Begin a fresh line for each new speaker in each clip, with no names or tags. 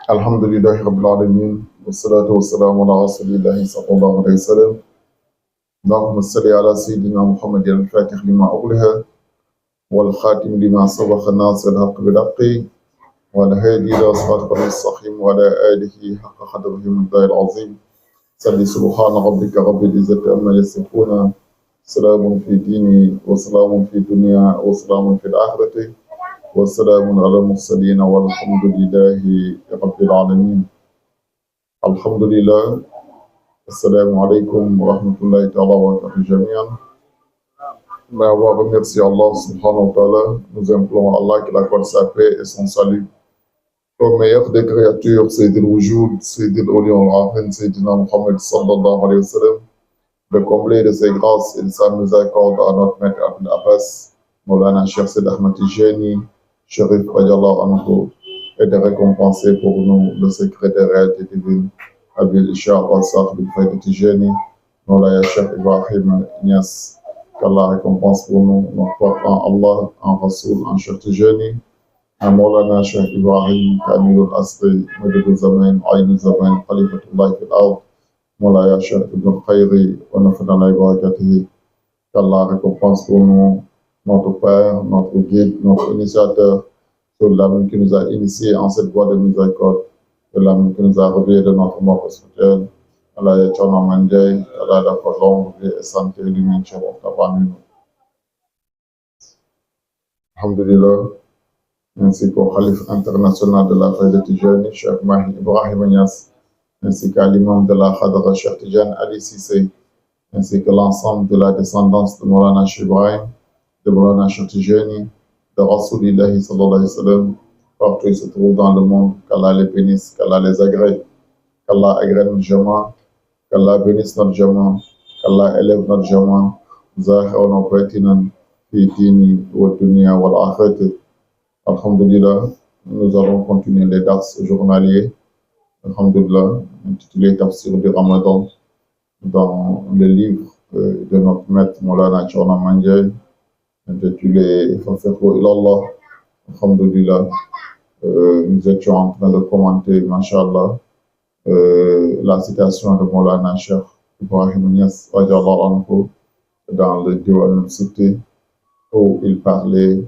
Alhamdulillah Rabbil Alamin, wassalatu wassalamu ala rasulillahi sallallahu alayhi wa sallam. Allahumma salli ala sayyidina Muhammadin al-fatih lima ughliqa wal khatim lima sabaqa nasir al-haqq bil haqqi wal hadi ila siratil mustaqim wa ala alihi haqqa qadrihi min dhil azim. Salli subhana rabbika rabbil izzati amma yasifuna, salamun fi dini wa salamun fi dunya wa salamun fil akhirati والسلام على المرسلين والحمد لله رب العالمين. الحمد لله. Assalamu alaikum wa rahmatullahi ta'ala wa barakatuh jami'an. Mais on va remercier Allah subhanahu wa ta'ala. Nous implorons Allah qu'il accorde sa paix et son salut au meilleur des créatures, Sayyidil Wujud, Sayyidil Awliya al-Rahman, Sayyidina Muhammad sallallahu alayhi wa sallam, de combler de ses grâces et de sa miséricorde à notre maître Abul Abbas, Maulana Cheikh Seydi Ahmad Tijani, Sharif Radiallahu anhu, et de récompenser pour nous le secret des réalités divines. Abil Isha al-Saq bil Fayda Tijani, Maulaya Cheikh Ibrahim Nias, qu'Allah récompense pour nous, notre porte en Allah, en Rasoul, en Cheikh Tijani, en Maulana Cheikh Ibrahim, Kamil al-Asri, Madid al-Zaman, Ayn al-Zaman, Khalifatullah fil Ard, Maulaya Cheikh Ibn al-Khayri, wa nafadana barakatihi, qu'Allah récompense pour nous, notre Père, notre guide, notre initiateur, sur l'âme qui nous a initiés en cette voie de miséricorde, sur l'âme qui nous a réveillés de notre mort spirituelle. Allah ya chana manjay, Allah da longue vie et santé lumière chez vous, tabanu. Alhamdulillah, ainsi qu'au Khalif international de la Fayda Tijani, Cheikh Mahi Ibrahim Nias, ainsi qu'à l'imam de la Khadra Cheikh Tijani Ali Sissé, ainsi que l'ensemble de la descendance de Maulana Cheikh Ibrahim, de Maulana Cheikh Tijani, de Rasulillahi sallallahu alayhi wa sallam, partout ils se trouvent dans le monde, qu'Allah les bénisse, qu'Allah les agrée, qu'Allah agrée notre jama, qu'Allah bénisse notre jama, qu'Allah élève notre jama, zahiran wa batinan, fi dini wa dunya wal akhirati. Alhamdulillah, nous allons continuer les dars journaliers, alhamdulillah, intitulé Tafsir du Ramadan, dans le livre de notre maître Maulana Chorna Manjay, intitulé Fafekhu ilallah. Alhamdulillah, nous étions en train de commenter, mashallah, la citation de Maulana Cheikh Ibrahim Nias dans le Diwan cité, où il parlait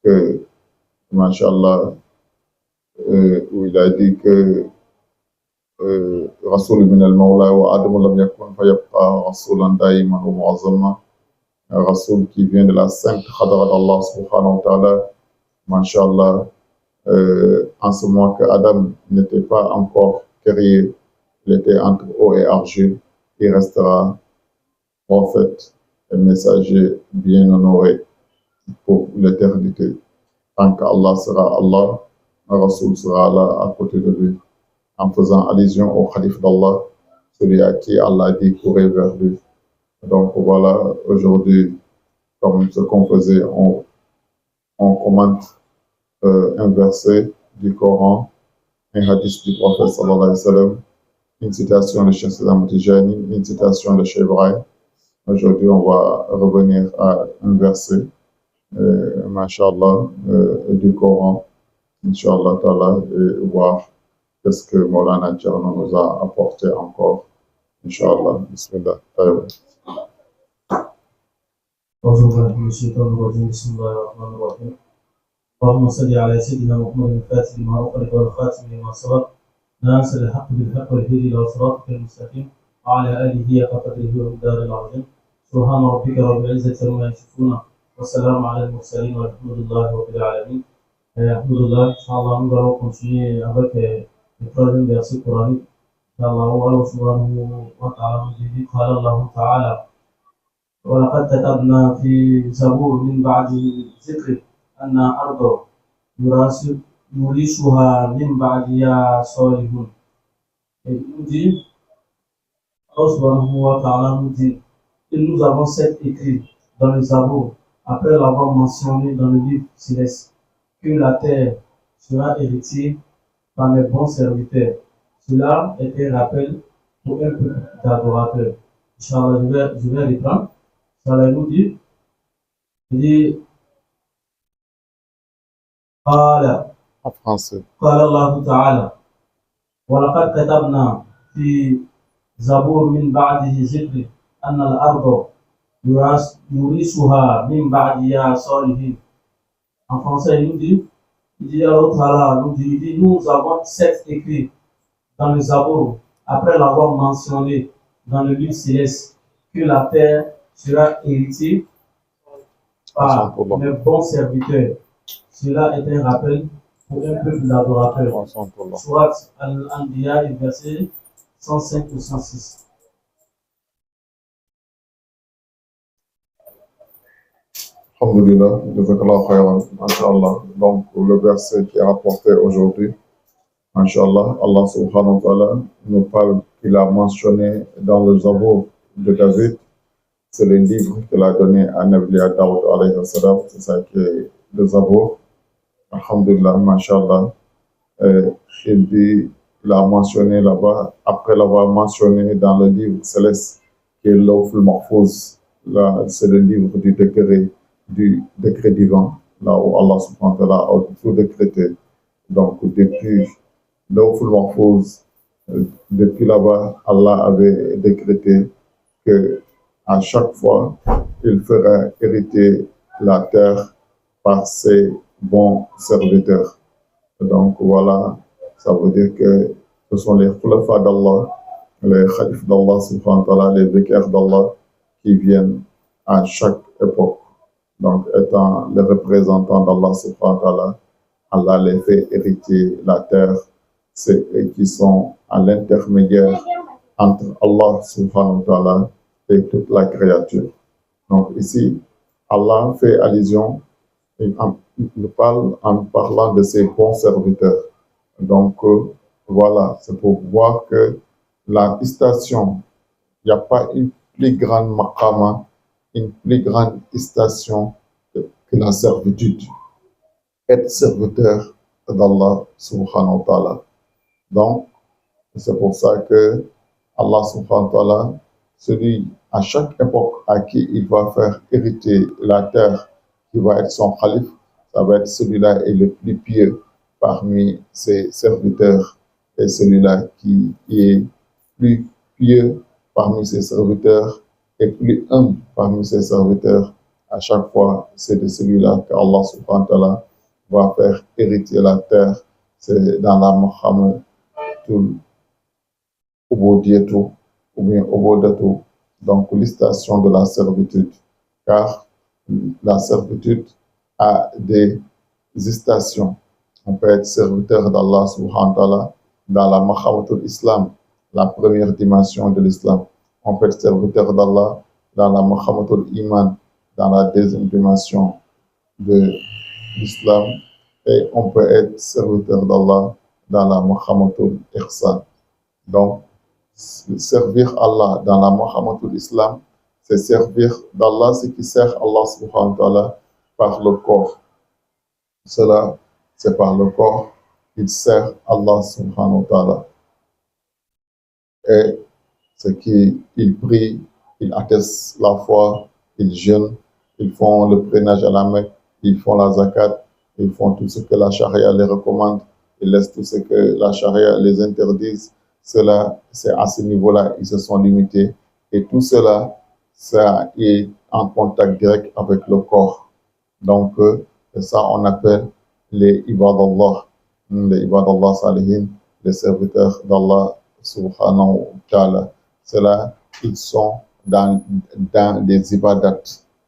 que, mashallah, où il a dit que Rasoul min al-Mawla wa Adam lam yakun fayabqa Rasoulan daïman wa mu'azzama. Un Rasoul qui vient de la sainte Khadra d'Allah subhanahu wa ta'ala, mashallah, en ce moment que Adam n'était pas encore créé, il était entre eau et argile, il restera prophète et messager bien honoré pour l'éternité. Tant qu'Allah sera Allah, un Rasoul sera là à côté de lui, en faisant allusion au Khalif d'Allah, celui à qui Allah dit courir vers lui. Donc voilà, aujourd'hui, comme ce qu'on faisait, on commente un verset du Coran, un hadith du prophète sallallahu alayhi wa sallam, une citation de Cheikh Seydi Ahmad Tijani, une citation de Cheikh Ibrahim. Aujourd'hui, on va revenir à un verset, mashallah, du Coran, inshallah ta'ala, et voir qu'est-ce que Maulana Tcherno nous a apporté encore. Inch'Allah, bismillah.
Bismillahirrahmanirrahim. اللهم صل على سيدنا محمد الفاتح لما أغلق والخاتم لما سبق ناصر الحق بالحق والهدي إلى صراطك المستقيم وعلى آله قدره ومقداره العظيم. سبحان ربك رب العزة عما يصفون والسلام على المرسلين والحمد لله رب العالمين. Alhamdulillah, Inch'Allah, nous allons continuer avec le troisième verset coranique Allah subhanahu wa ta'ala nous dit قال الله تعالى ولقد كتبنا في زبور من بعد ذكر أن أرض يورثها من بعدها صالحون. Et il nous dit, Allah subhanahu wa ta'ala nous dit que nous avons cette écrit dans le Zabour, après l'avoir mentionné dans le livre céleste, que la terre sera héritée par mes bons serviteurs. Cela est un rappel pour un peuple d'adorateurs. Inch'Allah, je vais reprendre. Inch'Allah, il nous dit,
En français.
قال الله تعالى ولقد كتبنا في زبور من بعده ذكر أن الأرض يورثها من بعدها صالحين. En français, il dit Allah Ta'ala, nous avons sept écrits dans le Zabour, après l'avoir mentionné dans le livre céleste, que la terre sera héritée par mes bons serviteurs. Cela est un rappel pour un peuple d'adorateurs. Surat Al-Anbiya, verset 105 ou 106.
Alhamdulillah, jazakallah khayran, masha'Allah. Donc, le verset qui est rapporté aujourd'hui, masha'Allah, Allah subhanahu wa ta'ala nous parle qu'il a mentionné dans le Zabour de David. C'est le livre qu'il a donné à Nabi Daoud alayhi wa sallam. C'est ça qui est le Zabour. Alhamdulillah, masha'Allah. Il a mentionné là-bas, après l'avoir mentionné dans le livre céleste, qui est l'Awf al-Mahfouz. Là, c'est le livre du décret divin, là où Allah subhanahu wa ta'ala a tout décrété. Donc, depuis l'Awf al-Mahfouz, depuis là-bas, Allah avait décrété que à chaque fois, il ferait hériter la terre par ses bons serviteurs. Donc voilà, ça veut dire que ce sont les khulafa d'Allah, les khalifs d'Allah subhanahu wa ta'ala, les vicaires d'Allah qui viennent à chaque époque. Donc étant les représentants d'Allah subhanahu wa ta'ala, Allah les fait hériter la terre. C'est eux qui sont à l'intermédiaire entre Allah subhanahu wa ta'ala et toute la créature. Donc ici, Allah fait allusion, il parle en parlant de ses bons serviteurs. Donc voilà, c'est pour voir que la station, il n'y a pas une plus grande maqama, une plus grande station que la servitude. Être serviteur d'Allah subhanahu wa ta'ala. Donc, c'est pour ça que Allah subhanahu wa ta'ala, celui à chaque époque à qui il va faire hériter la terre, qui va être son calife, ça va être celui-là et le plus pieux parmi ses serviteurs et celui-là qui est plus pieux parmi ses serviteurs et plus humble parmi ses serviteurs. À chaque fois, c'est de celui-là qu'Allah subhanahu wa ta'ala va faire hériter la terre. C'est dans la Muhammadul Ubudiyatu ou bien Ubudatu, donc l'station de la servitude. Car la servitude a des stations. On peut être serviteur d'Allah subhanahu wa ta'ala dans la Muhammadul Islam, la première dimension de l'islam. On peut être serviteur d'Allah dans la Muhammadul Iman, dans la deuxième dimension de l'islam. Et on peut être serviteur d'Allah dans la Muhammadul Ihsan. Donc, servir Allah dans la Muhammadul Islam, c'est servir d'Allah, ce qui sert Allah subhanahu wa ta'ala par le corps. Cela, c'est par le corps qu'il sert Allah subhanahu wa ta'ala. Et c'est qu'il prie, il atteste la foi, ils jeûnent, ils font le pèlerinage à la Mecque, ils font la zakat, ils font tout ce que la charia les recommande, ils laissent tout ce que la charia les interdise. Cela, c'est à ce niveau-là, ils se sont limités. Et tout cela, ça est en contact direct avec le corps. Donc, ça, on appelle les ibadallah, les ibadallah salihin, les serviteurs d'Allah subhanahu wa ta'ala. Cela, ils sont dans des ibadats.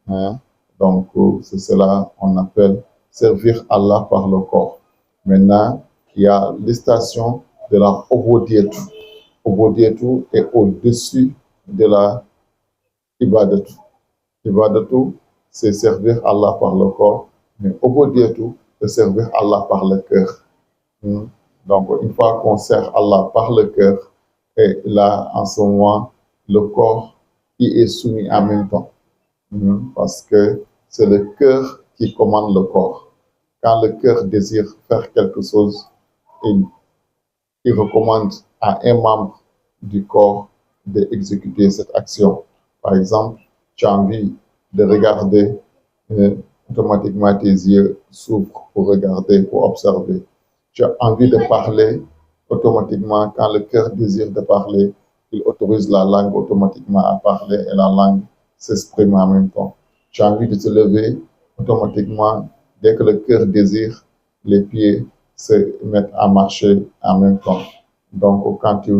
Hein? Donc, c'est cela on appelle servir Allah par le corps. Maintenant, il y a les stations de la obodiyat. Ubudiyatu est au-dessus de la ibadatu. Ibadatu, c'est servir Allah par le corps, mais Ubudiyatu, c'est servir Allah par le cœur. Donc, une fois qu'on sert Allah par le cœur, et là, en ce moment, le corps y est soumis en même temps. Parce que c'est le cœur qui commande le corps. Quand le cœur désire faire quelque chose, il recommande à un membre du corps d'exécuter cette action. Par exemple, tu as envie de regarder, automatiquement tes yeux s'ouvrent pour regarder, pour observer. Tu as envie de parler, automatiquement, quand le cœur désire de parler, il autorise la langue automatiquement à parler et la langue s'exprime en même temps. Tu as envie de te lever, automatiquement, dès que le cœur désire, les pieds se mettent à marcher en même temps. Donc, quand tu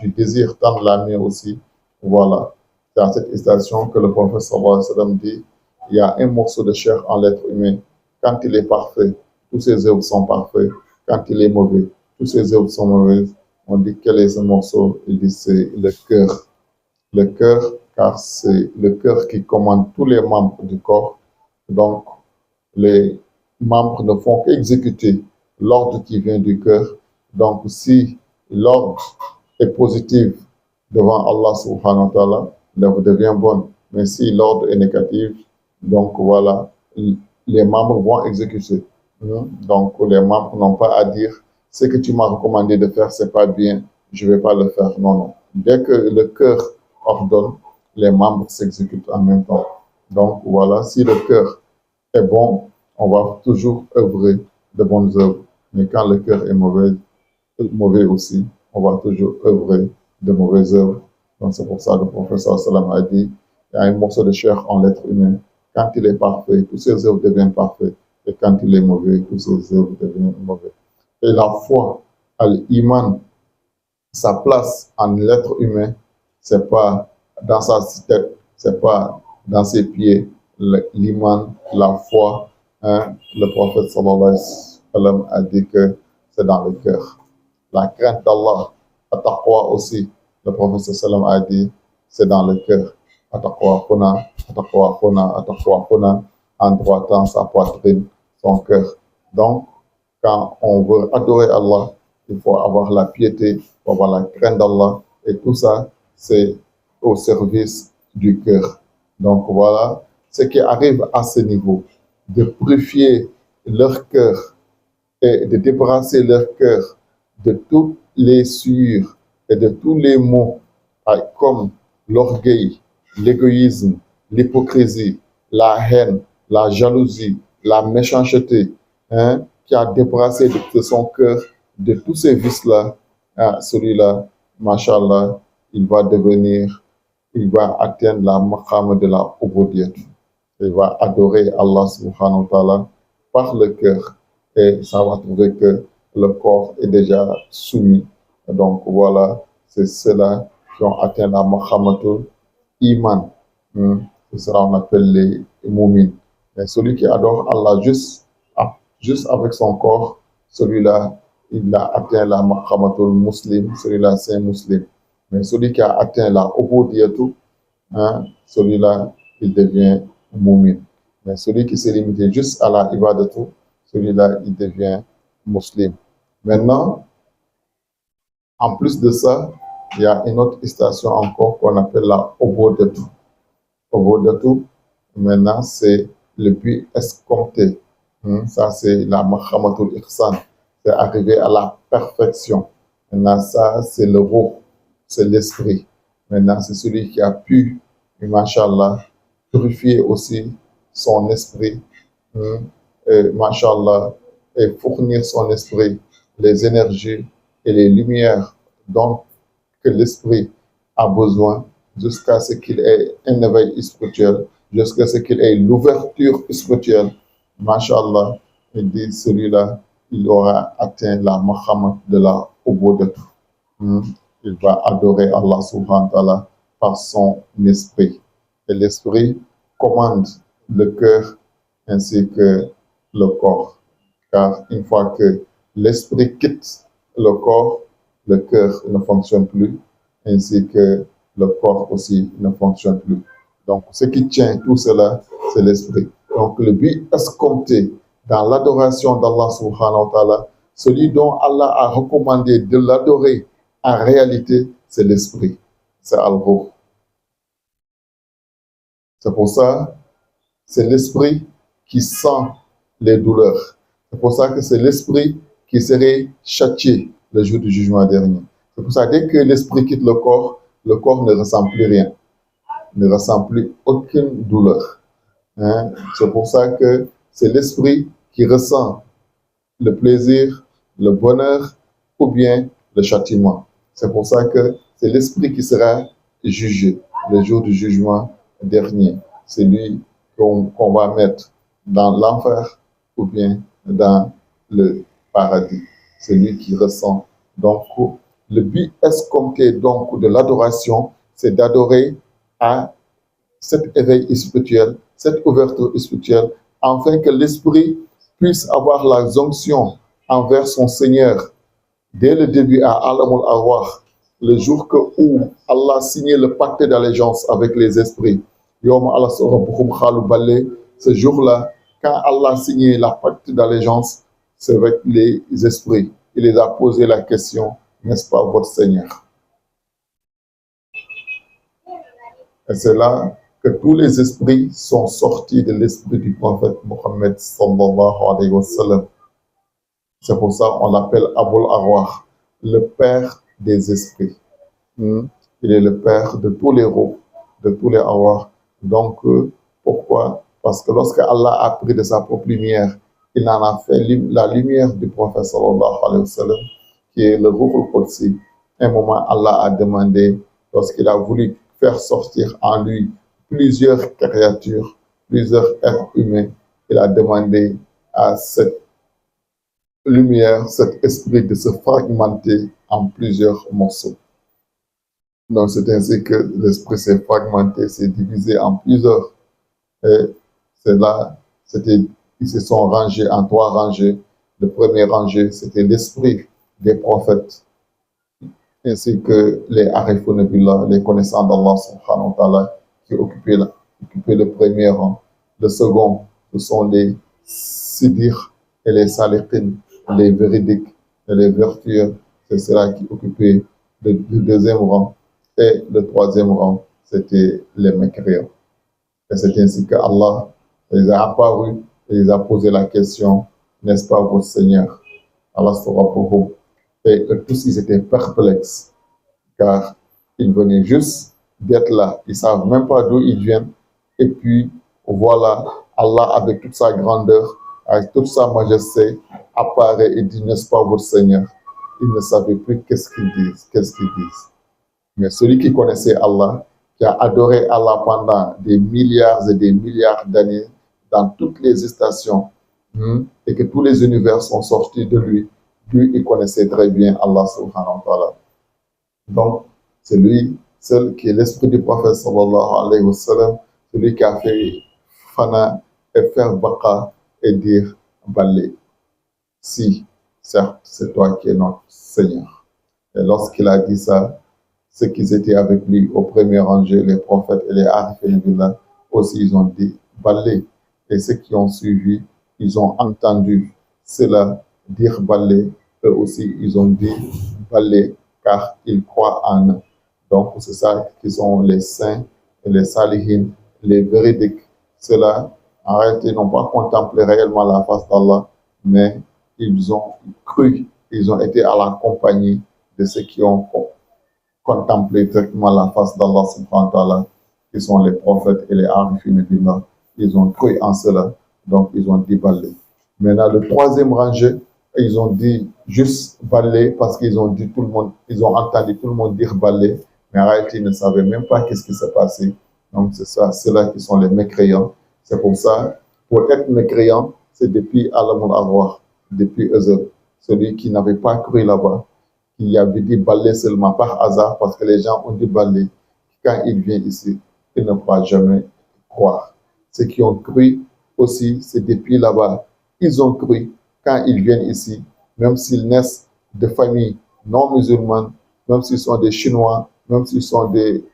désires tendre la main aussi, voilà. C'est à cette station que le prophète sallallahu alayhi wa sallam dit, il y a un morceau de chair en l'être humain. Quand il est parfait, tous ses œuvres sont parfaites. Quand il est mauvais, tous ses œuvres sont mauvaises. On dit quel est ce morceau? Il dit c'est le cœur. Le cœur, car c'est le cœur qui commande tous les membres du corps. Donc, les membres ne font qu'exécuter l'ordre qui vient du cœur. Donc, si l'ordre est positif devant Allah subhanahu wa ta'ala, l'œuvre devient bonne. Mais si l'ordre est négatif, donc voilà, les membres vont exécuter. Donc, les membres n'ont pas à dire ce que tu m'as recommandé de faire, c'est pas bien, je ne vais pas le faire. Non, non. Dès que le cœur ordonne, les membres s'exécutent en même temps. Donc, voilà, si le cœur est bon, on va toujours œuvrer de bonnes œuvres. Mais quand le cœur est mauvais aussi, on va toujours œuvrer de mauvaises œuvres. Donc, c'est pour ça que le professeur Salam a dit, il y a un morceau de chair en l'être humain. Quand il est parfait, toutes ses œuvres deviennent parfaites. Et quand il est mauvais, toutes ses œuvres deviennent mauvaises. Et la foi, l'iman, sa place en l'être humain, c'est pas dans sa tête, c'est pas dans ses pieds. L'iman, la foi, le prophète sallallahu alayhi wa sallam a dit que c'est dans le cœur. La crainte d'Allah, la taqwa aussi, le prophète sallallahu alayhi wa sallam a dit, c'est dans le cœur. Ataqwa khuna, en droitant sa poitrine, son cœur. Donc, quand on veut adorer Allah, il faut avoir la piété, il faut avoir la crainte d'Allah, et tout ça, c'est au service du cœur. Donc voilà, ceux qui arrivent à ce niveau, de purifier leur cœur et de débarrasser leur cœur de toutes les souillures et de tous les maux, comme l'orgueil, l'égoïsme, l'hypocrisie, la haine, la jalousie, la méchanceté, qui a débarrassé de son cœur de tous ces vices-là, celui-là, mashallah, il va atteindre la maqam de la ubudiyat. Il va adorer Allah subhanahu wa ta'ala par le cœur et ça va trouver que le corps est déjà soumis. Donc voilà, c'est ceux-là qui ont atteint la maqamatul iman. C'est ça qu'on appelle les moumines. Et celui qui adore Allah juste avec son corps, celui-là, il a atteint la maqamatul muslim, celui-là c'est un musulman. Mais celui qui a atteint la ubudiyatu, celui-là, il devient moumin. Mais celui qui s'est limité juste à la ibadatu, celui-là, il devient musulman. Maintenant, en plus de ça, il y a une autre station encore qu'on appelle la ubudatu. Ubudatu, maintenant, c'est le but escompté. Ça, c'est la maqamatul ihsan. C'est arriver à la perfection. Maintenant, ça, c'est le ruh, c'est l'esprit. Maintenant, c'est celui qui a pu, mashallah, purifier aussi son esprit, mashallah, et fournir son esprit les énergies et les lumières dont que l'esprit a besoin jusqu'à ce qu'il ait un éveil spirituel, jusqu'à ce qu'il ait l'ouverture spirituelle. Mashallah, il dit celui-là, il aura atteint la maqam de la ubudatu. Il va adorer Allah subhanahu wa ta'ala par son esprit. Et l'esprit commande le cœur ainsi que le corps. Car une fois que l'esprit quitte le corps, le cœur ne fonctionne plus, ainsi que le corps aussi ne fonctionne plus. Donc, ce qui tient tout cela, c'est l'esprit. Donc, le but escompté dans l'adoration d'Allah subhanahu wa ta'ala, celui dont Allah a recommandé de l'adorer, en réalité, c'est l'esprit. C'est Al-Ruh. C'est pour ça, c'est l'esprit qui sent les douleurs. C'est pour ça que c'est l'esprit qui serait châtié le jour du jugement dernier. C'est pour ça que dès que l'esprit quitte le corps ne ressent plus rien, ne ressent plus aucune douleur. Hein? C'est pour ça que c'est l'esprit qui ressent le plaisir, le bonheur ou bien le châtiment. C'est pour ça que c'est l'esprit qui sera jugé le jour du jugement dernier. C'est lui qu'on va mettre dans l'enfer ou bien dans le paradis. C'est lui qui ressent. Donc, le but escompté donc de l'adoration, c'est d'adorer à cet éveil spirituel, cette ouverture spirituelle, afin que l'esprit puisse avoir la jonction envers son Seigneur dès le début à Alamul Arwah, le jour où Allah signait le pacte d'allégeance avec les esprits. Ce jour-là, quand Allah signait le pacte d'allégeance, c'est avec les esprits. Il les a posé la question, n'est-ce pas votre Seigneur? Et c'est là que tous les esprits sont sortis de l'esprit du prophète Mohammed sallallahu alayhi wa sallam. C'est pour ça qu'on l'appelle Abul Arwah, le père des esprits. Il est le père de tous les roues, de tous les arwahs. Donc, pourquoi? Parce que lorsque Allah a pris de sa propre lumière, il en a fait la lumière du prophète sallallahu alayhi wa sallam, qui est le Ruhul Qudsi. Un moment, Allah a demandé, lorsqu'il a voulu faire sortir en lui plusieurs créatures, plusieurs êtres humains, il a demandé à cette lumière, cet esprit de se fragmenter en plusieurs morceaux. Donc c'est ainsi que l'esprit s'est fragmenté, s'est divisé en plusieurs. Et c'est là, ils se sont rangés en 3 rangées. Le premier rangée, c'était l'esprit des prophètes, ainsi que les Arifoun Billah, les connaissants d'Allah subhanahu wa ta'ala, qui occupaient le premier rang. Le second, ce sont les Sidir et les Salihin, les véridiques et les vertueux. C'est cela qui occupait le deuxième rang. Et le troisième rang, c'était les mécréants. Et c'est ainsi que Allah les a apparus et les a posé la question, n'est-ce pas votre Seigneur? Allah sera pour vous. Et tous, ils étaient perplexes, car ils venaient juste d'être là. Ils ne savent même pas d'où ils viennent. Et puis, voilà, Allah, avec toute sa grandeur, avec toute sa majesté, apparaît et dit, n'est-ce pas votre Seigneur? Ils ne savaient plus qu'est-ce qu'ils disent. Mais celui qui connaissait Allah, qui a adoré Allah pendant des milliards et des milliards d'années, dans toutes les stations, et que tous les univers sont sortis de lui, il connaissait très bien Allah subhanahu wa ta'ala. Donc, c'est lui seul qui est l'esprit du prophète sallallahu alayhi wa sallam, celui qui a fait fana et faire baqa et dire balé. Si, certes, c'est toi qui es notre Seigneur. Et lorsqu'il a dit ça, ceux qui étaient avec lui au premier rangé, les prophètes et les arifs et les villas, aussi ils ont dit balé. Et ceux qui ont suivi, ils ont entendu cela dire balé. Eux aussi, ils ont dit balé, car ils croient en eux. Donc, c'est ça qui sont les saints et les salihin, les véridiques. Ceux-là, en réalité, n'ont pas contemplé réellement la face d'Allah, mais ils ont cru, ils ont été à la compagnie de ceux qui ont contemplé directement la face d'Allah subhanahu wa ta'ala, qui sont les prophètes et les arifines billah. Ils ont cru en cela, donc ils ont dit balé. Maintenant, le troisième rangée, ils ont dit juste balé parce qu'ils ont dit ils ont entendu tout le monde dire balé, mais en réalité, ils ne savaient même pas qu'est-ce qui s'est passé. Donc, c'est ça, ceux-là qui sont les mécréants. C'est pour ça, pour être mécréant, c'est depuis Alamul Arwah, depuis eux, celui qui n'avait pas cru là-bas, qui avait dit balé seulement par hasard, parce que les gens ont dit balé. Quand il vient ici, il ne pourra jamais croire. Ceux qui ont cru aussi, c'est depuis là-bas. Ils ont cru quand ils viennent ici, même s'ils naissent de familles non musulmanes, même s'ils sont des Chinois, même s'ils sont des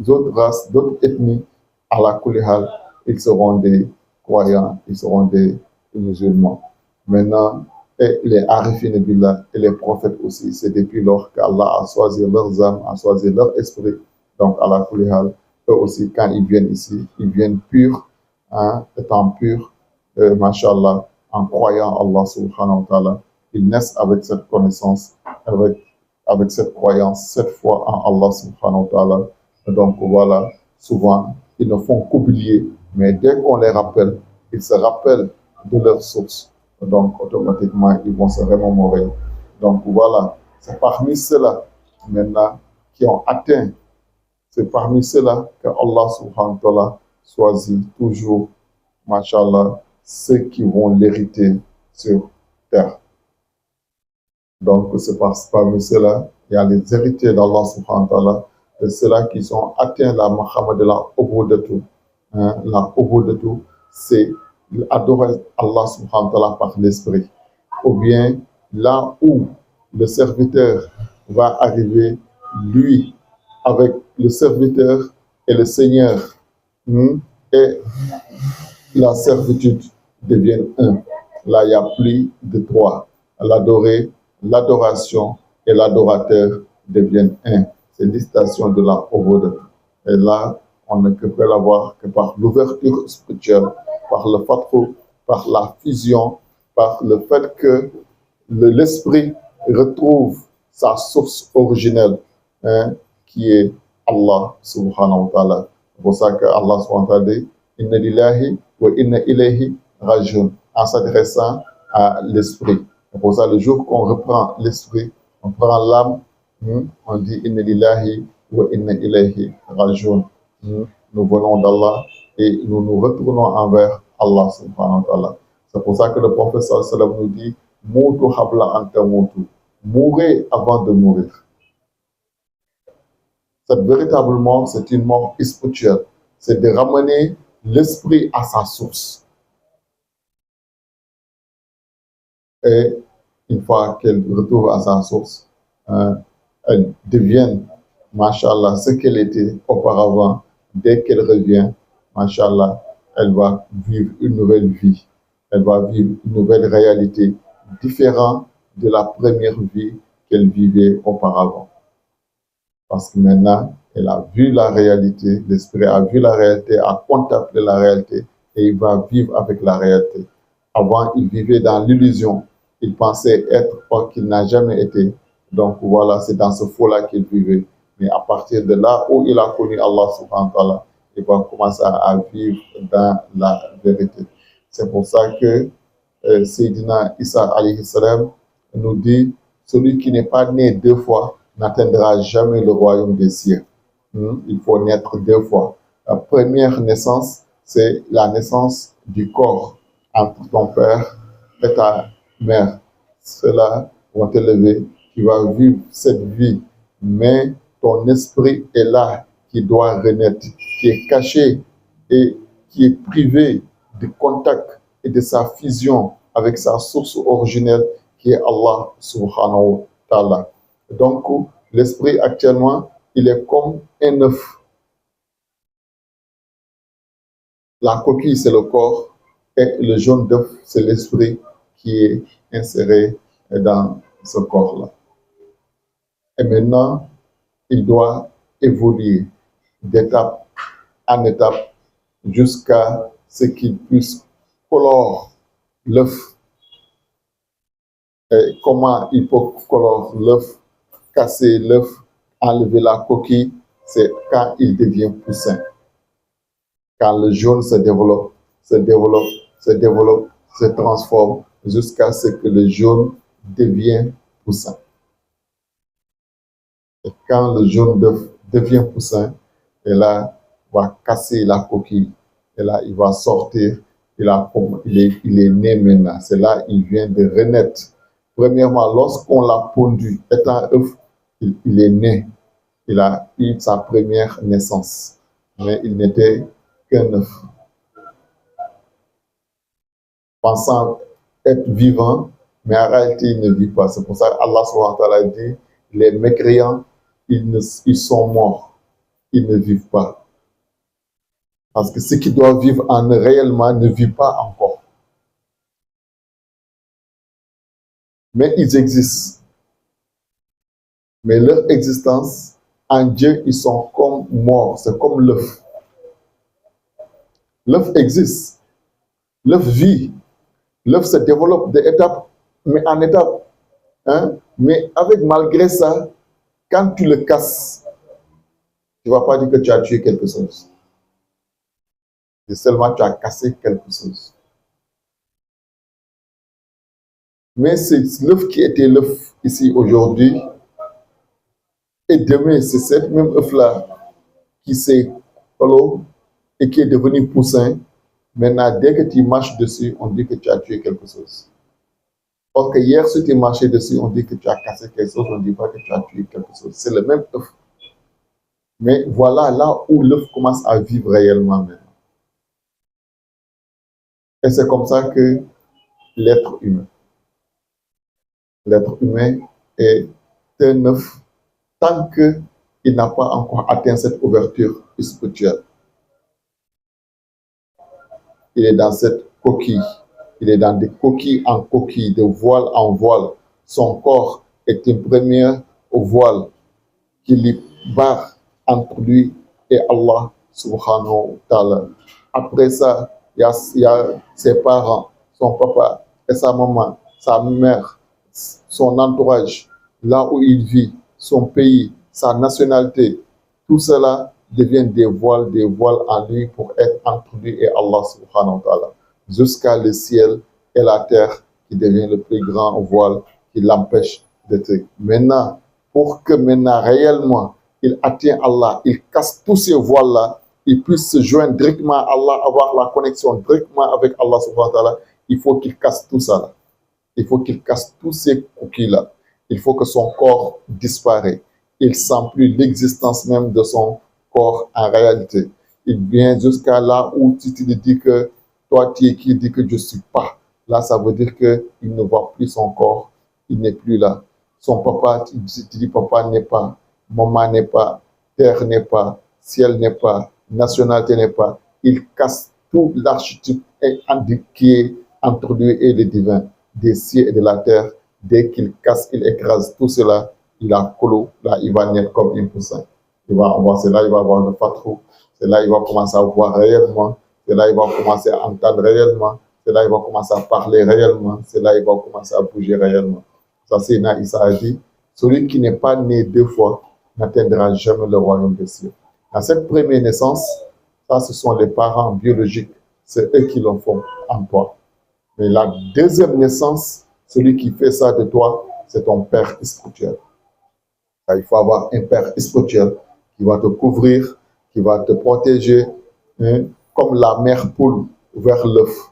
autres races, d'autres ethnies, à la Kulihal, ils seront des croyants, ils seront des musulmans. Maintenant, et les Arifin Billah et les prophètes aussi, c'est depuis lors qu'Allah a choisi leurs âmes, a choisi leur esprit. Donc, à la Kulihal, eux aussi, quand ils viennent ici, ils viennent purs, hein, étant purs, mashallah, en croyant Allah subhanahu wa ta'ala. Ils naissent avec cette connaissance, avec cette croyance, cette foi en Allah subhanahu wa ta'ala. Donc voilà, souvent, ils ne font qu'oublier, mais dès qu'on les rappelle, ils se rappellent de leur source. Donc automatiquement, ils vont se remémorer. Donc voilà, c'est parmi ceux-là, maintenant, qui ont atteint, c'est parmi ceux-là que Allah subhanahu wa ta'ala choisit toujours, mashallah, ceux qui vont l'hériter sur terre. Donc, c'est parmi ceux-là, il y a les héritiers d'Allah subhanahu wa ta'ala, de ceux-là qui sont atteints la Muhammad de la Ubudatu. Hein, la Ubudatu, c'est adorer Allah subhanahu wa ta'ala par l'esprit. Ou bien, là où le serviteur va arriver, lui, avec le serviteur et le Seigneur, et la servitude deviennent un. Là, il n'y a plus de trois. L'adoré, l'adoration et l'adorateur deviennent un. C'est l'istation de la Ubudatu. Et là, on ne peut l'avoir que par l'ouverture spirituelle, par le fathu, par la fusion, par le fait que l'esprit retrouve sa source originelle, hein, qui est Allah subhanahu wa ta'ala. C'est pour ça que Allah subhanahu wa ta'ala dit Inna lillahi wa inna ilayhi rajiun, en s'adressant à l'esprit. C'est pour ça, le jour qu'on reprend l'esprit, on prend l'âme, on dit Inna lillahi wa inna ilayhi rajiun. Nous venons d'Allah et nous nous retournons envers Allah subhanahu wa ta'ala. C'est pour ça que le prophète sallallahu alayhi wa sallam nous dit Moutu habla anta moutu. Mourez avant de mourir. Cette véritable mort, c'est une mort spirituelle. C'est de ramener l'esprit à sa source. Et une fois qu'elle retrouve à sa source, elle devient, mashallah, ce qu'elle était auparavant. Dès qu'elle revient, mashallah, elle va vivre une nouvelle vie. Elle va vivre une nouvelle réalité différente de la première vie qu'elle vivait auparavant. Parce que maintenant, elle a vu la réalité, l'esprit a vu la réalité, a contemplé la réalité et il va vivre avec la réalité. Avant, il vivait dans l'illusion. Il pensait être or qu'il n'a jamais été. Donc voilà, c'est dans ce faux-là qu'il vivait. Mais à partir de là où il a connu Allah subhanahu wa ta'ala, il va commencer à vivre dans la vérité. C'est pour ça que Sayyidina Isa alayhi salam nous dit, celui qui n'est pas né deux fois n'atteindra jamais le royaume des cieux. Il faut naître deux fois. La première naissance, c'est la naissance du corps entre ton père et ta mère. Ceux-là vont t'élever, tu vas vivre cette vie, mais ton esprit est là, qui doit renaître, qui est caché et qui est privé de contact et de sa fusion avec sa source originelle qui est Allah subhanahu wa ta'ala. Donc, l'esprit actuellement, il est comme un œuf. La coquille, c'est le corps, et le jaune d'œuf, c'est l'esprit qui est inséré dans ce corps-là. Et maintenant, il doit évoluer d'étape en étape jusqu'à ce qu'il puisse colorer l'œuf. Et comment il peut colorer l'œuf, casser l'œuf, enlever la coquille, c'est quand il devient poussin. Quand le jaune se développe, se transforme jusqu'à ce que le jaune devienne poussin. Et quand le jaune d'œuf devient poussin, et là, il va casser la coquille. Et là, il va sortir. Il est né maintenant. C'est là il vient de renaître. Premièrement, lorsqu'on l'a pondu, étant œuf, il est né. Il a eu sa première naissance. Mais il n'était qu'un œuf. Pensant être vivant, mais en réalité, il ne vit pas. C'est pour ça qu'Allah subhanahu wa ta'ala dit Les mécréants, ils sont morts. Ils ne vivent pas. Parce que ceux qui doivent vivre en eux réellement ne vivent pas encore. Mais ils existent. Mais leur existence, en Dieu, ils sont comme morts. C'est comme l'œuf. L'œuf existe. L'œuf vit. L'œuf se développe d'étape en étape. Hein? Mais malgré ça, quand tu le casses, tu ne vas pas dire que tu as tué quelque chose. C'est seulement tu as cassé quelque chose. Mais c'est l'œuf qui était l'œuf ici aujourd'hui. Et demain, c'est cette même œuf-là qui s'est et qui est devenu poussin. Maintenant, dès que tu marches dessus, on dit que tu as tué quelque chose. Or que hier, si tu marchais dessus, on dit que tu as cassé quelque chose, on ne dit pas que tu as tué quelque chose. C'est le même œuf. Mais voilà là où l'œuf commence à vivre réellement maintenant. Et c'est comme ça que l'être humain est un œuf tant qu'il n'a pas encore atteint cette ouverture spirituelle. Il est dans cette coquille. Il est dans des coquilles en coquilles, de voile en voile. Son corps est une première au voile qui lui barre entre lui et Allah subhanahu wa ta'ala. Après ça, il y a ses parents, son papa et sa maman, sa mère, son entourage, là où il vit, son pays, sa nationalité. Tout cela devient des voiles en lui pour être entre lui et Allah subhanahu wa ta'ala. Jusqu'à le ciel et la terre qui devient le plus grand voile qui l'empêche d'être. Maintenant, pour que maintenant réellement il atteigne Allah, il casse tous ces voiles-là, il puisse se joindre directement à Allah, avoir la connexion directement avec Allah subhanahu wa ta'ala, il faut qu'il casse tout ça là. Il faut qu'il casse tous ces coquilles-là. Il faut que son corps disparaisse. Il ne sent plus l'existence même de son corps en réalité. Il vient jusqu'à là où tu te dis que toi, tu es qui dit que je ne suis pas. Là, ça veut dire qu'il ne voit plus son corps. Il n'est plus là. Son papa, tu dis papa n'est pas, maman n'est pas, terre n'est pas, ciel n'est pas, nationalité n'est pas. Il casse tout l'archétype qui est entre lui et le divin, des cieux et de la terre. Dès qu'il casse, il écrase tout cela, il a colo, là il va naître comme un poussin. C'est là il va avoir le fatrou, c'est là il va commencer à voir réellement, c'est là il va commencer à entendre réellement, c'est là il va commencer à parler réellement, c'est là il va commencer à bouger réellement. Ça c'est Issa a dit, celui qui n'est pas né deux fois n'atteindra jamais le royaume des cieux. À cette première naissance, ça ce sont les parents biologiques, c'est eux qui l'en font en toi. Mais la deuxième naissance, celui qui fait ça de toi, c'est ton père spirituel. Il faut avoir un père spirituel qui va te couvrir, qui va te protéger, hein, comme la mère poule vers l'œuf.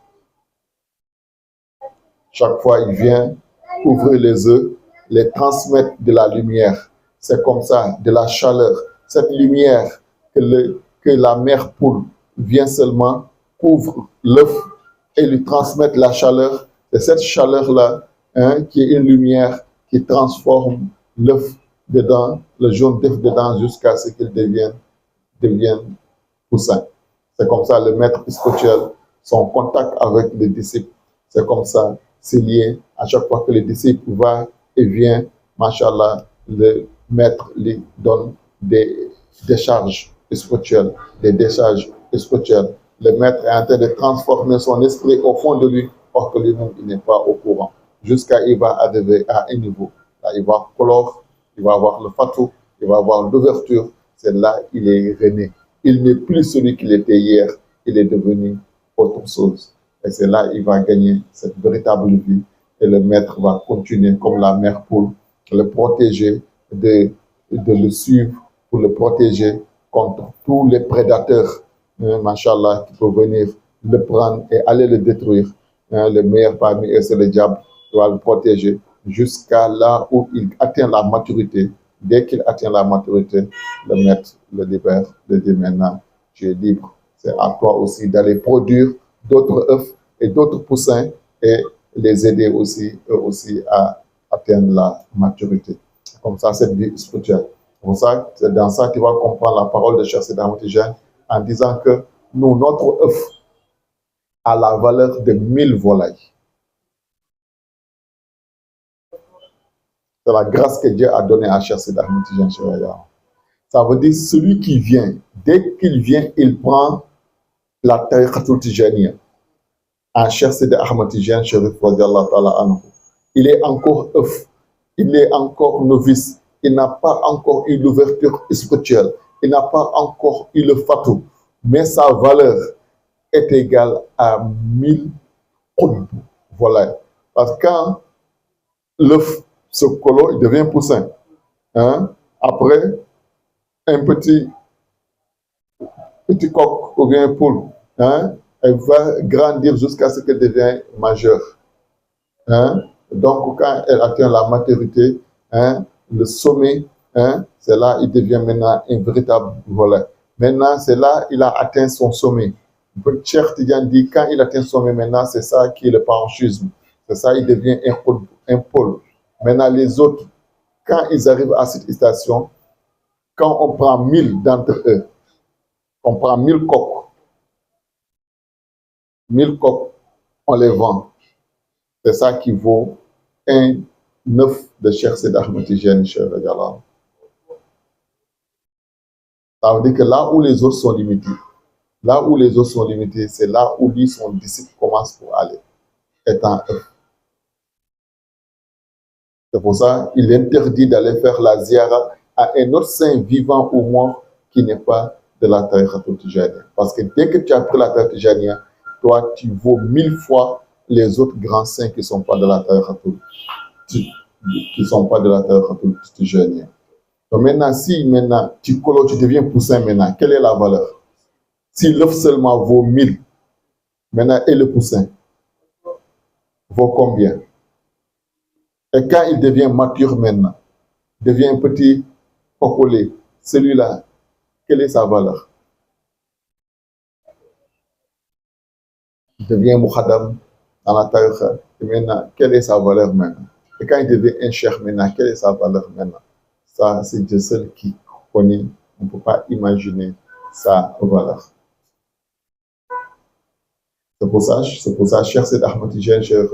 Chaque fois, il vient couvrir les œufs, les transmettre de la lumière. C'est comme ça, de la chaleur. Cette lumière que la mère poule vient seulement, couvre l'œuf et lui transmettre la chaleur. C'est cette chaleur-là, hein, qui est une lumière qui transforme l'œuf dedans, le jaune d'œuf dedans, jusqu'à ce qu'il devienne poussin. C'est comme ça le maître spirituel, son contact avec les disciples, c'est comme ça, c'est lié. À chaque fois que le disciple va et vient, machallah, le maître lui donne des décharges spirituelles, des décharges spirituelles. Le maître est en train de transformer son esprit au fond de lui, or que lui-même, il n'est pas au courant. Jusqu'à il va arriver à un niveau. Là, il va colore, il va avoir le fatou, il va avoir l'ouverture. C'est là il est rené. Il n'est plus celui qu'il était hier, il est devenu autre chose. Et c'est là il va gagner cette véritable vie. Et le maître va continuer comme la mère poule, le protéger, de le suivre, pour le protéger contre tous les prédateurs, machallah, qui peuvent venir le prendre et aller le détruire. Le meilleur parmi eux, c'est le diable, qui va le protéger jusqu'à là où il atteint la maturité. Dès qu'il atteint la maturité, le maître le libère, le dit maintenant, tu es libre. C'est à toi aussi d'aller produire d'autres œufs et d'autres poussins et les aider aussi, eux aussi, à atteindre la maturité. comme ça cette vie spirituelle. Pour ça, c'est dans ça que tu vas comprendre la parole de Cheikh Sidi Ahmed Tijani en disant que nous, notre œuf a la valeur de 1000 volailles. C'est la grâce que Dieu a donnée à Cheikh Sidi Ahmed Tijani. Ça veut dire celui qui vient, dès qu'il vient, il prend la tariqatul Tijaniya. Un Cheikh Sidi Ahmed Tijani Chérif radiallahu ta'ala anhu. Il est encore œuf, il est encore novice, il n'a pas encore eu l'ouverture spirituelle, il n'a pas encore eu le fatou, mais sa valeur est égale à 1000 qutb. Voilà. Parce que quand l'œuf se colore, il devient poussin. Hein? Après, un petit coq ou bien poule, hein? Elle va grandir jusqu'à ce qu'elle devienne majeure. Hein? Donc, quand elle atteint la maturité, hein, le sommet, hein, c'est là qu'il devient maintenant un véritable volet. Maintenant, c'est là qu'il a atteint son sommet. Cheikh Tidiane dit, quand il atteint son sommet, maintenant, c'est ça qui est le parachutisme. C'est ça, il devient un pôle. Maintenant, les autres, quand ils arrivent à cette station, quand on prend 1000 d'entre eux, on prend 1000 coqs. 1000 coqs, on les vend. C'est ça qui vaut un œuf de Cheikh Sidi Ahmed Tijani. Ça veut dire que là où les autres sont limités, c'est là où lui, son disciple, commence pour aller, étant œuf. C'est pour ça qu'il interdit d'aller faire la ziara à un autre saint vivant ou mort qui n'est pas de la tariqatul Tijaniya. Parce que dès que tu as pris la tariqatul Tijaniya, toi, tu vaux 1000 fois les autres grands saints qui ne sont pas de la tariqatul Tijaniya. Donc maintenant, si maintenant tu colores, tu deviens poussin maintenant, quelle est la valeur? Si l'œuf seulement vaut 1000, maintenant, et le poussin vaut combien? Et quand il devient mature maintenant, devient un petit cocolé, celui-là, quelle est sa valeur? Il devient moukhadam dans la tariqa, et maintenant, quelle est sa valeur maintenant? Et quand il devient un cheikh maintenant, quelle est sa valeur maintenant? Ça, c'est Dieu seul qui connaît, on ne peut pas imaginer sa valeur. C'est pour ça, Cheikh Sidi Ahmed Tijani, Cheikh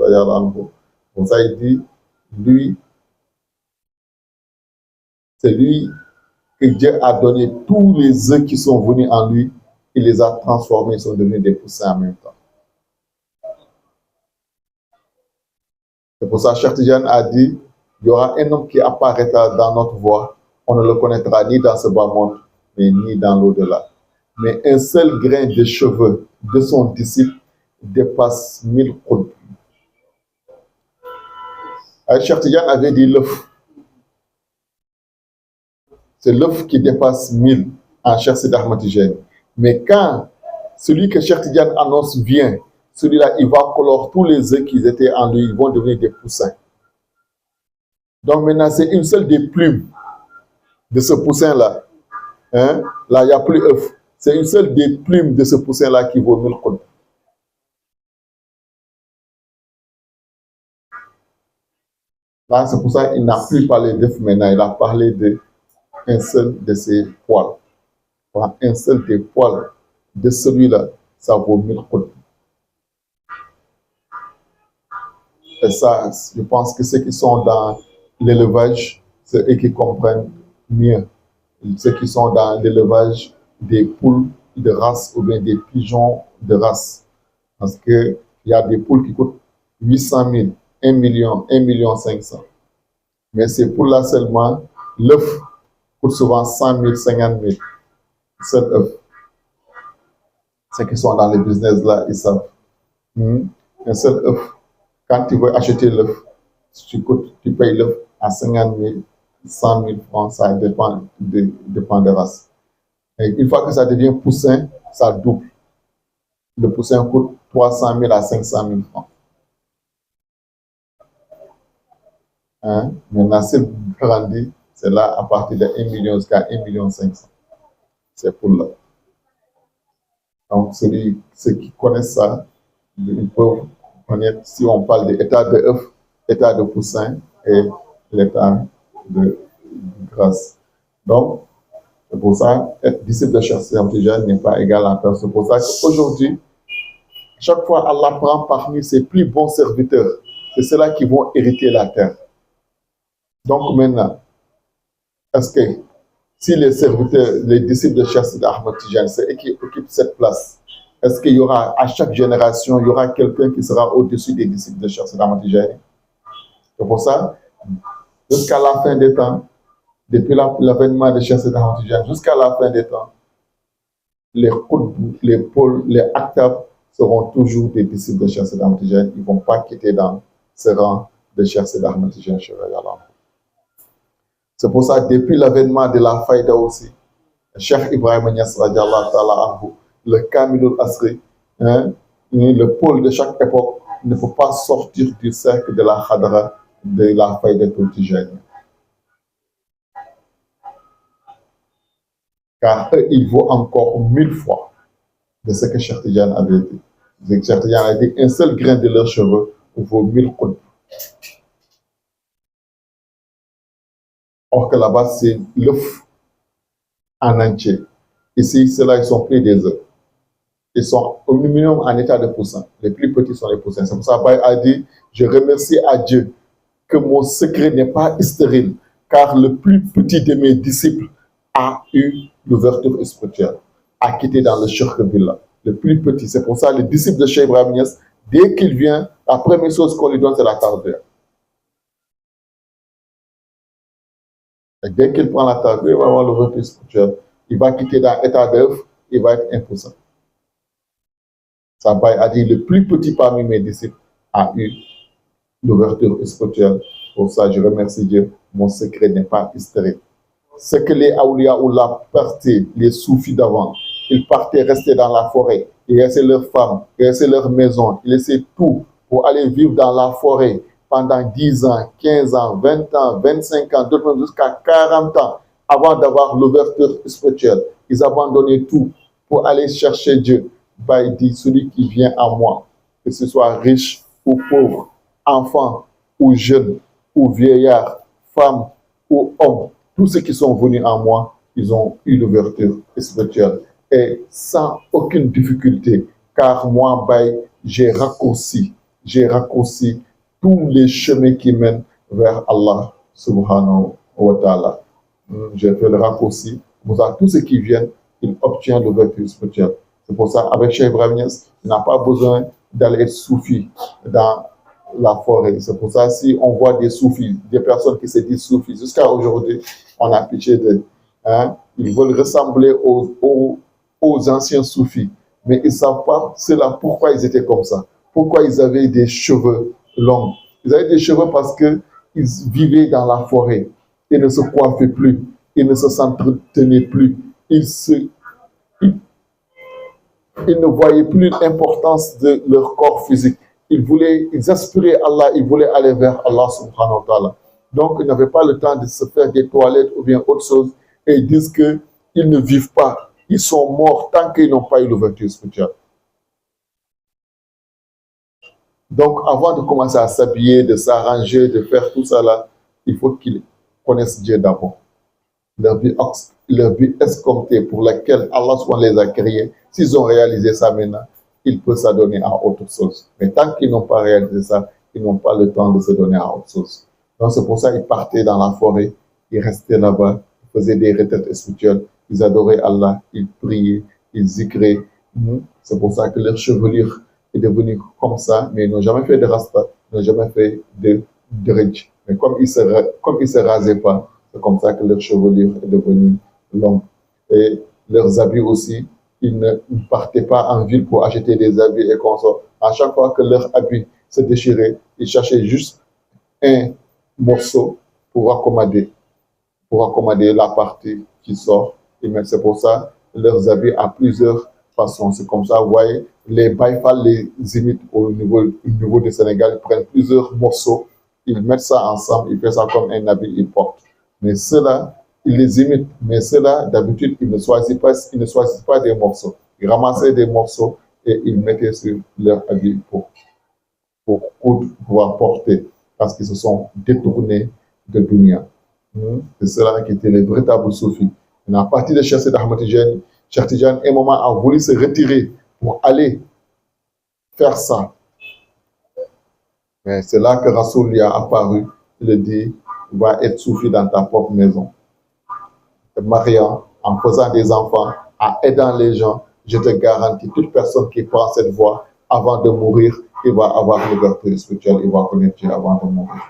pour ça, il dit, lui, c'est lui que Dieu a donné tous les œufs qui sont venus en lui, il les a transformés, ils sont devenus des poussins en même temps. C'est pour ça que Cheikh Tijani a dit, il y aura un homme qui apparaîtra dans notre voie, on ne le connaîtra ni dans ce bas monde, mais ni dans l'au-delà. Mais un seul grain de cheveux de son disciple dépasse 1000 qutb. Cheikh Tijani avait dit l'œuf. C'est l'œuf qui dépasse 1000 en Cheikh Sidi Ahmed Tijani. Mais quand celui que Cheikh Tijani annonce vient, celui-là, il va colorer tous les œufs qui étaient en lui, ils vont devenir des poussins. Donc maintenant, c'est une seule des plumes de ce poussin-là. Hein? Là, il n'y a plus œuf. C'est une seule des plumes de ce poussin-là qui vaut 1000 qutb. Là, c'est pour ça qu'il n'a plus parlé d'œuf maintenant, il a parlé d'un seul de ses poils. Un seul des poils de celui-là, ça vaut 1000 qutb. Et ça, je pense que ceux qui sont dans l'élevage, c'est eux qui comprennent mieux. Ceux qui sont dans l'élevage des poules de race ou bien des pigeons de race. Parce qu'il y a des poules qui coûtent 800 000, 1 million, 1 million 500. Mais ces poules-là seulement, l'œuf coûte souvent 100 000, 50 000. Seul œuf. Ceux qui sont dans les business là, ils savent. Un seul œuf. Quand tu veux acheter l'œuf, tu payes l'œuf à 50 000, 100 000 francs, ça dépend de race. Et une fois que ça devient poussin, ça double. Le poussin coûte 300 000 à 500 000 francs. Hein? Maintenant, c'est grandi, c'est là à partir de 1 million jusqu'à 1 million 500. C'est pour là. Donc, ceux qui connaissent ça, ils peuvent connaître, si on parle de l'état de œuf, l'état de poussin et l'état de grâce. Donc, c'est pour ça, être disciple de Cheikh Sidi Ahmed Tidiane n'est pas égal à perdre. C'est pour ça qu'aujourd'hui, chaque fois Allah prend parmi ses plus bons serviteurs, c'est ceux-là qui vont hériter la terre. Donc maintenant, est-ce que si les serviteurs, les disciples de Cheikh Sidi Ahmed Tidiane, c'est eux qui occupent cette place, est-ce qu'il y aura, à chaque génération, il y aura quelqu'un qui sera au-dessus des disciples de Cheikh Sidi Ahmed Tidiane? C'est pour ça, jusqu'à la fin des temps, depuis l'avènement de Cheikh Sidi Ahmed Tidiane, jusqu'à la fin des temps, les qutb, les pôles, les aktab seront toujours des disciples de Cheikh Sidi Ahmed Tidiane. Ils ne vont pas quitter dans ce rang de Cheikh Sidi Ahmed Tidiane. C'est pour ça, depuis l'avènement de la faïda aussi, Cheikh Ibrahim Niass, le Kamilul Asri, hein, le pôle de chaque époque, ne peut pas sortir du cercle de la Khadra, de la faïda Tijani. Car eux, ils vaut encore 1000 fois de ce que Cheikh Tidiane avait dit. Cheikh Tidiane a dit un seul grain de leurs cheveux vaut 1000 qutb. Or que là-bas, c'est l'œuf en entier. Ici, ceux-là, ils sont pris des œufs. Ils sont au minimum en état de poussin. Les plus petits sont les poussins. C'est pour ça qu'il a dit, je remercie à Dieu que mon secret n'est pas stérile, car le plus petit de mes disciples a eu l'ouverture spirituelle, a quitté dans le Shirk Billah. Le plus petit. C'est pour ça le disciple de Cheikh Ibrahim Niass, dès qu'il vient, la première chose qu'on lui donne, c'est la tarbiyah. Et dès qu'il prend la tarbiyah, il va avoir l'ouverture spirituelle. Il va quitter dans l'état d'œuf, il va être impuissant. Sabai a dit, le plus petit parmi mes disciples a eu l'ouverture spirituelle. Pour ça, je remercie Dieu. Mon secret n'est pas hystérique. Ce que les Awliyaoullah partaient, les soufis d'avant, ils partaient rester dans la forêt. Ils laissaient leurs femmes, ils laissaient leur maison, ils laissaient tout pour aller vivre dans la forêt pendant 10 ans, 15 ans, 20 ans, 25 ans, d'autres jusqu'à 40 ans avant d'avoir l'ouverture spirituelle. Ils abandonnaient tout pour aller chercher Dieu. Bah, il dit, celui qui vient à moi, que ce soit riche ou pauvre, enfant ou jeune, ou vieillard, femme ou homme, tous ceux qui sont venus à moi, ils ont eu l'ouverture spirituelle. Et sans aucune difficulté, car moi, bah, j'ai raccourci tous les chemins qui mènent vers Allah subhanahu wa ta'ala. J'ai fait le raccourci. Pour ça, tous ceux qui viennent, ils obtiennent l'ouverture spirituelle. C'est pour ça, avec Cheikh Ibrahim Niass, il n'a pas besoin d'aller être soufi dans la forêt. C'est pour ça, si on voit des soufis, des personnes qui se disent soufis, jusqu'à aujourd'hui, on a pitié d'eux. Hein? Ils veulent ressembler aux anciens soufis, mais ils ne savent pas pourquoi ils étaient comme ça. Pourquoi ils avaient des cheveux longs. Ils avaient des cheveux parce qu'ils vivaient dans la forêt. Ils ne se coiffaient plus. Ils ne s'entretenaient plus. Ils ne voyaient plus l'importance de leur corps physique. Ils aspiraient à Allah, ils voulaient aller vers Allah subhanahu wa ta'ala. Donc, ils n'avaient pas le temps de se faire des toilettes ou bien autre chose. Et ils disent qu'ils ne vivent pas. Ils sont morts tant qu'ils n'ont pas eu l'ouverture spirituelle. Donc, avant de commencer à s'habiller, de s'arranger, de faire tout ça là, il faut qu'ils connaissent Dieu d'abord. Leur vie escomptée pour laquelle Allah les a créés, s'ils ont réalisé ça maintenant, ils peuvent s'adonner à autre chose. Mais tant qu'ils n'ont pas réalisé ça, ils n'ont pas le temps de se donner à autre chose. Donc, c'est pour ça qu'ils partaient dans la forêt, ils restaient là-bas, ils faisaient des retraites spirituelles, ils adoraient Allah, ils priaient, ils zikraient. C'est pour ça que leur chevelure est devenue comme ça, mais ils n'ont jamais fait de rasta, ils n'ont jamais fait de dredge. Mais comme ils ne se rasaient pas, c'est comme ça que leur chevelure est devenue longue. Et leurs habits aussi, ils ne partaient pas en ville pour acheter des habits et consorts. À chaque fois que leur habit se déchirait, ils cherchaient juste un morceau pour accommoder la partie qui sort. Et c'est pour ça que leurs habits à plusieurs façons. C'est comme ça, vous voyez, les Baïfal les imitent au niveau du Sénégal, ils prennent plusieurs morceaux, ils mettent ça ensemble, ils font ça comme un habit, ils portent. Mais ceux-là, ils les imitent. Mais ceux-là, d'habitude, ils ne choisissent pas des morceaux. Ils ramassaient des morceaux et ils mettaient sur leur habit pour pouvoir porter, parce qu'ils se sont détournés de dunya. C'est cela qui était les véritables soufis. À partir de Cheikh Ahmed Tijani, Cheikh Tijani, à un moment, a voulu se retirer pour aller faire ça. Mais c'est là que Rassoul lui a apparu. Il a dit, va être soufi dans ta propre maison. Mariant, en faisant des enfants, en aidant les gens, je te garantis, toute personne qui prend cette voie, avant de mourir, il va avoir l'ouverture spirituelle, il va connaître Dieu avant de mourir.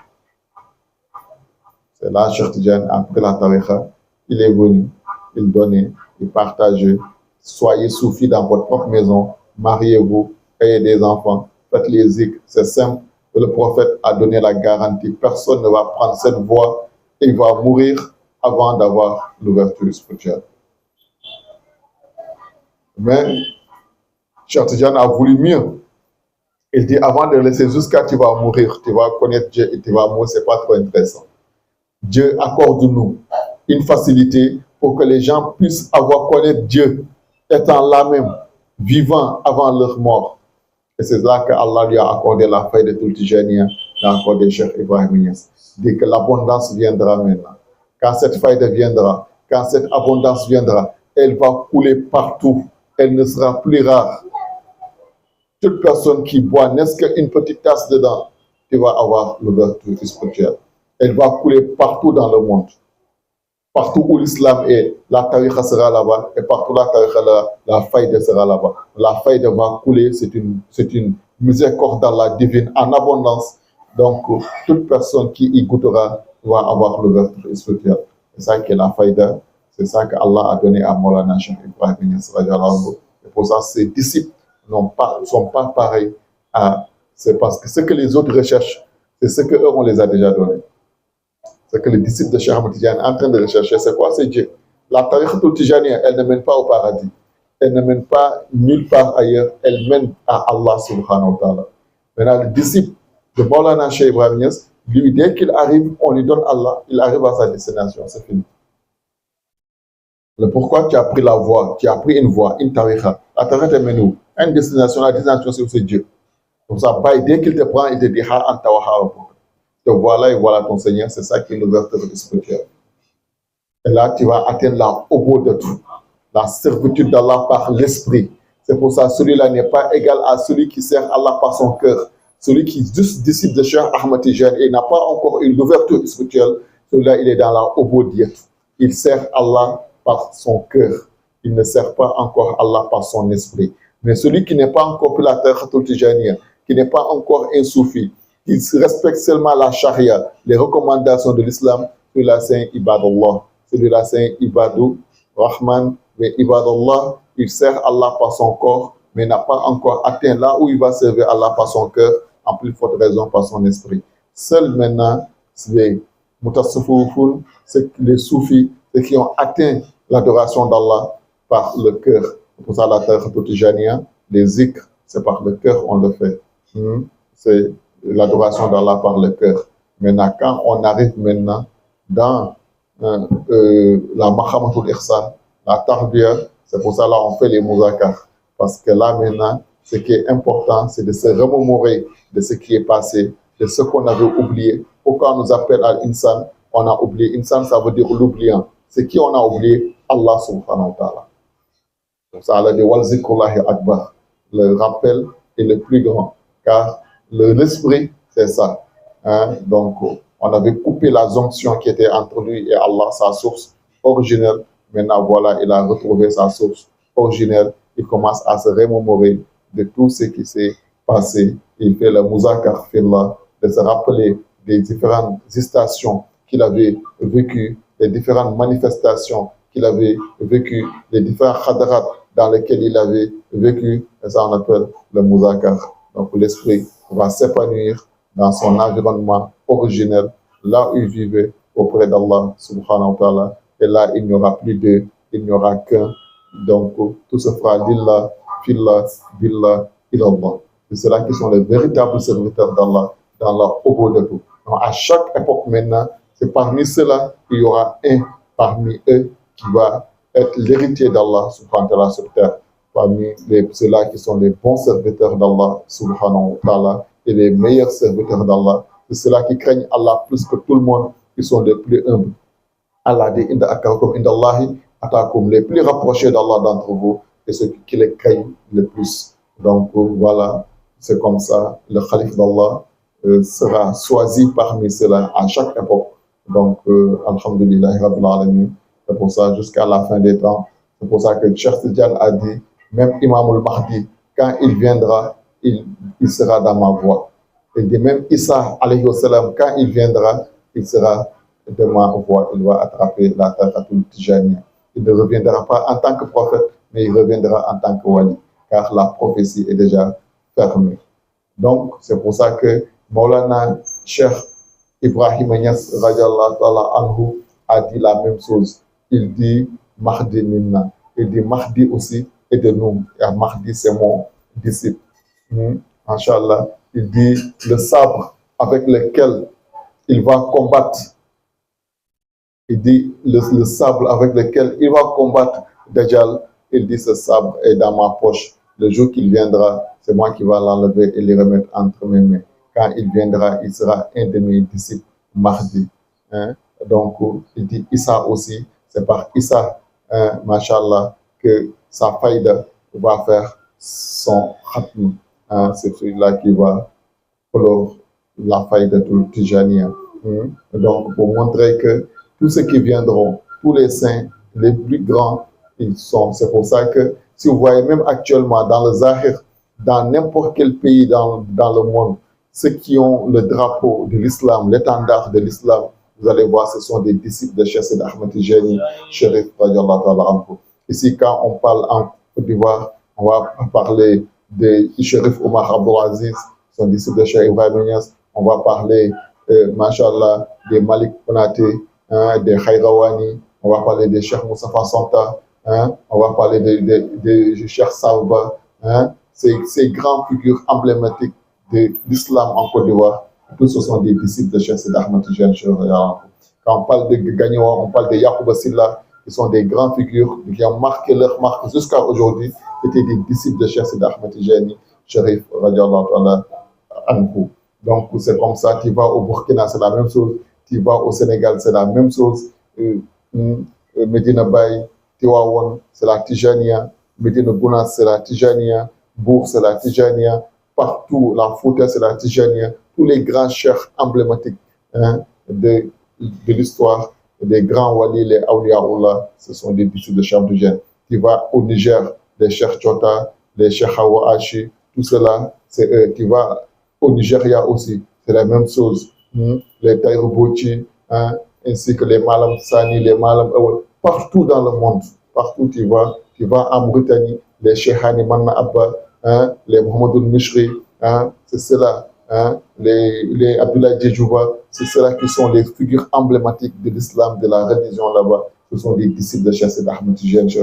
C'est là, Cheikh Tijani, après la tariqa, il est venu, il donnait, il partageait. Soyez soufis dans votre propre maison, mariez-vous, ayez des enfants, faites les zikrs, c'est simple. Le prophète a donné la garantie. Personne ne va prendre cette voie et il va mourir avant d'avoir l'ouverture spirituelle. Mais Cheikh Tijani a voulu mieux. Il dit, avant de laisser jusqu'à tu vas mourir, tu vas connaître Dieu et tu vas mourir, c'est pas trop intéressant. Dieu accorde-nous une facilité pour que les gens puissent avoir connaître Dieu, étant là même, vivant avant leur mort. Et c'est là que Allah lui a accordé la faille de tout le Tijaniya, il a accordé Cheikh Ibrahim Niass. Dès que l'abondance viendra maintenant, quand cette faille viendra, quand cette abondance viendra, elle va couler partout, elle ne sera plus rare. Toute personne qui boit, n'est-ce qu'une petite tasse dedans, tu vas avoir l'ouverture spirituelle. Elle va couler partout dans le monde. Partout où l'islam est, la tariqa sera là-bas, et partout la tariqa, la faïda sera là-bas. La faïda va couler, c'est une miséricorde d'Allah divine en abondance. Donc, toute personne qui y goûtera va avoir l'ouverture spirituelle. C'est ça qui est la faïda, c'est ça qu'Allah a donné à Maulana Cheikh Ibrahim Niass. Et pour ça, ses disciples ne sont pas pareils. C'est parce que ce que les autres recherchent, c'est ce qu'eux, on les a déjà donnés. C'est que les disciples de Cheikh Ahmed Tijani sont en train de rechercher, c'est quoi? C'est Dieu. La tariqa Tijaniya, elle ne mène pas au paradis. Elle ne mène pas nulle part ailleurs. Elle mène à Allah subhanahu wa ta'ala. Maintenant, le disciple de Maulana Cheikh Ibrahim Niass, lui, dès qu'il arrive, on lui donne Allah, il arrive à sa destination, c'est fini. Le pourquoi tu as pris la voie, tu as pris une voie, une tariqa. La tariqa te mène où? Une destination, la destination c'est Dieu. Comme ça, dès qu'il te prend, il te dit, ha anta wa ha. Te voilà et voilà ton Seigneur, c'est ça qui est l'ouverture spirituelle. Et là, tu vas atteindre la au bout de tout, la servitude d'Allah par l'esprit. C'est pour ça, celui-là n'est pas égal à celui qui sert Allah par son cœur. Celui qui est juste disciple de Cheikh Ahmed Tijani et n'a pas encore une ouverture spirituelle, celui-là, il est dans la obodiette. Il sert Allah par son cœur. Il ne sert pas encore Allah par son esprit. Mais celui qui n'est pas encore pris la tariqa Tijaniya, qui n'est pas encore un soufi, qui respecte seulement la charia, les recommandations de l'islam, celui-là c'est un ibadallah. Celui-là c'est un ibadou rahman, mais ibadallah, il sert Allah par son corps, mais n'a pas encore atteint là où il va servir Allah par son cœur, en plus forte raison par son esprit. Seuls maintenant, les mutasawwifun, c'est les soufis, ceux qui ont atteint l'adoration d'Allah par le cœur. Pour ça, la tariqa Tijaniya, les zikrs, c'est par le cœur on le fait. C'est l'adoration d'Allah par le cœur. Maintenant, quand on arrive maintenant dans la Mahamatul Ihsan, la Tarbiya, c'est pour ça là on fait les mouzakar. Parce que là maintenant, ce qui est important, c'est de se remémorer de ce qui est passé, de ce qu'on avait oublié. Pourquoi on nous appelle à Insan? On a oublié. Insan, ça veut dire l'oubliant. C'est qui on a oublié? Allah subhanahu wa ta'ala. Donc ça, Allah dit Walzikullahi Akbar. Le rappel est le plus grand. Car l'esprit, c'est ça. Donc, on avait coupé la jonction qui était entre lui et Allah, sa source originelle. Maintenant, voilà, il a retrouvé sa source originelle. Il commence à se remémorer de tout ce qui s'est passé. Il fait le mouzakar fillah, de se rappeler des différentes stations qu'il avait vécues, les différentes manifestations qu'il avait vécues, les différents khadarat dans lesquels il avait vécu. Et ça, on appelle le mouzakar. Donc, l'esprit va s'épanouir dans son environnement originel, là où il vivait auprès d'Allah subhanahu wa ta'ala. Et là, il n'y aura plus d'eux, il n'y aura qu'un. Donc, tout se fera lillah, fillah, billah, ilallah. C'est ceux-là qui sont les véritables serviteurs d'Allah, dans leur obot de tout. Donc, à chaque époque maintenant, c'est parmi ceux-là qu'il y aura un parmi eux qui va être l'héritier d'Allah subhanahu wa ta'ala sur terre. Parmi ceux-là qui sont les bons serviteurs d'Allah subhanahu wa ta'ala et les meilleurs serviteurs d'Allah. C'est ceux-là qui craignent Allah plus que tout le monde, qui sont les plus humbles. Allah dit inda akramakum indallahi atqakum, les plus rapprochés d'Allah d'entre vous et ceux qui les craignent le plus. Donc voilà, c'est comme ça, le calife d'Allah sera choisi parmi ceux-là à chaque époque. Donc, alhamdulillah, rabbil alamin. C'est pour ça, jusqu'à la fin des temps, c'est pour ça que Cheikh Tidiane a dit, même Imam al-Mahdi, quand il viendra, il sera dans ma voie. Et dit même Issa, alayhi wa sallam, quand il viendra, il sera de ma voie. Il va attraper la tariqatul Tijaniyya. Il ne reviendra pas en tant que prophète, mais il reviendra en tant que wali, car la prophétie est déjà fermée. Donc, c'est pour ça que Maulana Cheikh Ibrahim Niass radiallahu ta'ala anhu a dit la même chose. Il dit Mahdi minna. Il dit Mahdi aussi est de nous. Et Mahdi, c'est mon disciple. Inch'Allah. Il dit le sabre avec lequel il va combattre. Il dit le sabre avec lequel il va combattre Dajjal. Il dit ce sabre est dans ma poche. Le jour qu'il viendra, c'est moi qui va l'enlever et le remettre entre mes mains. Quand il viendra, il sera un de mes disciples, Mahdi. Donc, il dit Issa aussi, c'est par Issa, mashallah, que sa faïda va faire son khatm. C'est celui-là qui va clore la faïda de Tijaniyya. Donc, pour montrer que tous ceux qui viendront, tous les saints, les plus grands, ils sont. C'est pour ça que, si vous voyez même actuellement dans le Zahir, dans n'importe quel pays dans le monde, ceux qui ont le drapeau de l'islam, l'étendard de l'islam, vous allez voir, ce sont des disciples de Cheikh Seydi Ahmed Tijani, Chérif radiallahu ta'ala anhu. Ici, quand on parle en Côte d'Ivoire, on va parler de Chérif Omar Abdelaziz, son disciple de Cheikh Ibrahim Niass. On va parler, mashallah, des Malik Konaté, des Khairawani. On va parler de Cheikh Moustapha Santa. On va parler de Cheikh Salva. Ces grandes figures emblématiques de l'islam en Côte d'Ivoire, tous ce sont des disciples de Cheikh Seydi Ahmed Tijani. Quand on parle de Gagnawa, on parle de Yacouba Silla, qui sont des grandes figures qui ont marqué leur marque jusqu'à aujourd'hui, étaient des disciples de Cheikh Seydi Ahmed Tijani, Chérif radiallahu ta'ala anhu. Donc c'est comme ça, tu vas au Burkina, c'est la même chose, tu vas au Sénégal, c'est la même chose, Medina Baye, Tivaouane, c'est la Tijaniyya, Medina Gounass, c'est la Tijaniyya, Bourg, c'est la Tijaniyya, partout, la Fouta, c'est la Tijaniyya, tous les grands cheikhs emblématiques de l'histoire, des grands walis, les awliyaullah, ce sont des bisous de Cheikh Tidiane. Tu vas au Niger, les cheikhs Chota, les cheikhs Hawa Achi, tout cela, c'est eux. Tu vas au Nigeria aussi, c'est la même chose. Les Taïro Bouchi, ainsi que les Malam Sani, les Malam Awal, partout dans le monde, partout tu vas en Mauritanie, les Cheikhani Manna Abba, les Mohamedou Mishri, c'est cela, les Abdoulaye Djedjouba, c'est cela qui sont les figures emblématiques de l'islam, de la religion là-bas. Ce sont des disciples de Cheikh Seydi Ahmed Tijani.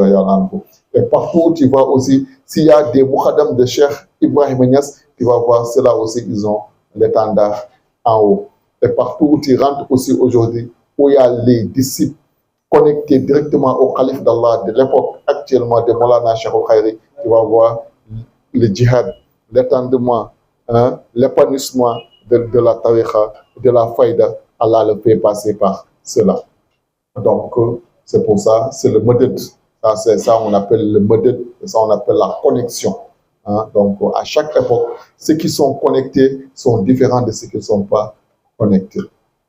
Et partout où tu vas aussi, s'il y a des Moukhadam de Cheikh Ibrahim Niass, tu vas voir, ceux-là aussi, ils ont l'étendard en haut. Et partout où tu rentres aussi aujourd'hui, où il y a les disciples connectés directement au calife d'Allah de l'époque actuellement de Maulana Cheikh Al-Khairi, tu vas voir le djihad, l'étendement, l'épanouissement de la tariqa, de la faïda. Allah le fait passer par cela. Donc, c'est pour ça, c'est le modèle. C'est ça on appelle le modèle, c'est ça on appelle la connexion. Donc, à chaque époque, ceux qui sont connectés sont différents de ceux qui ne sont pas connectés.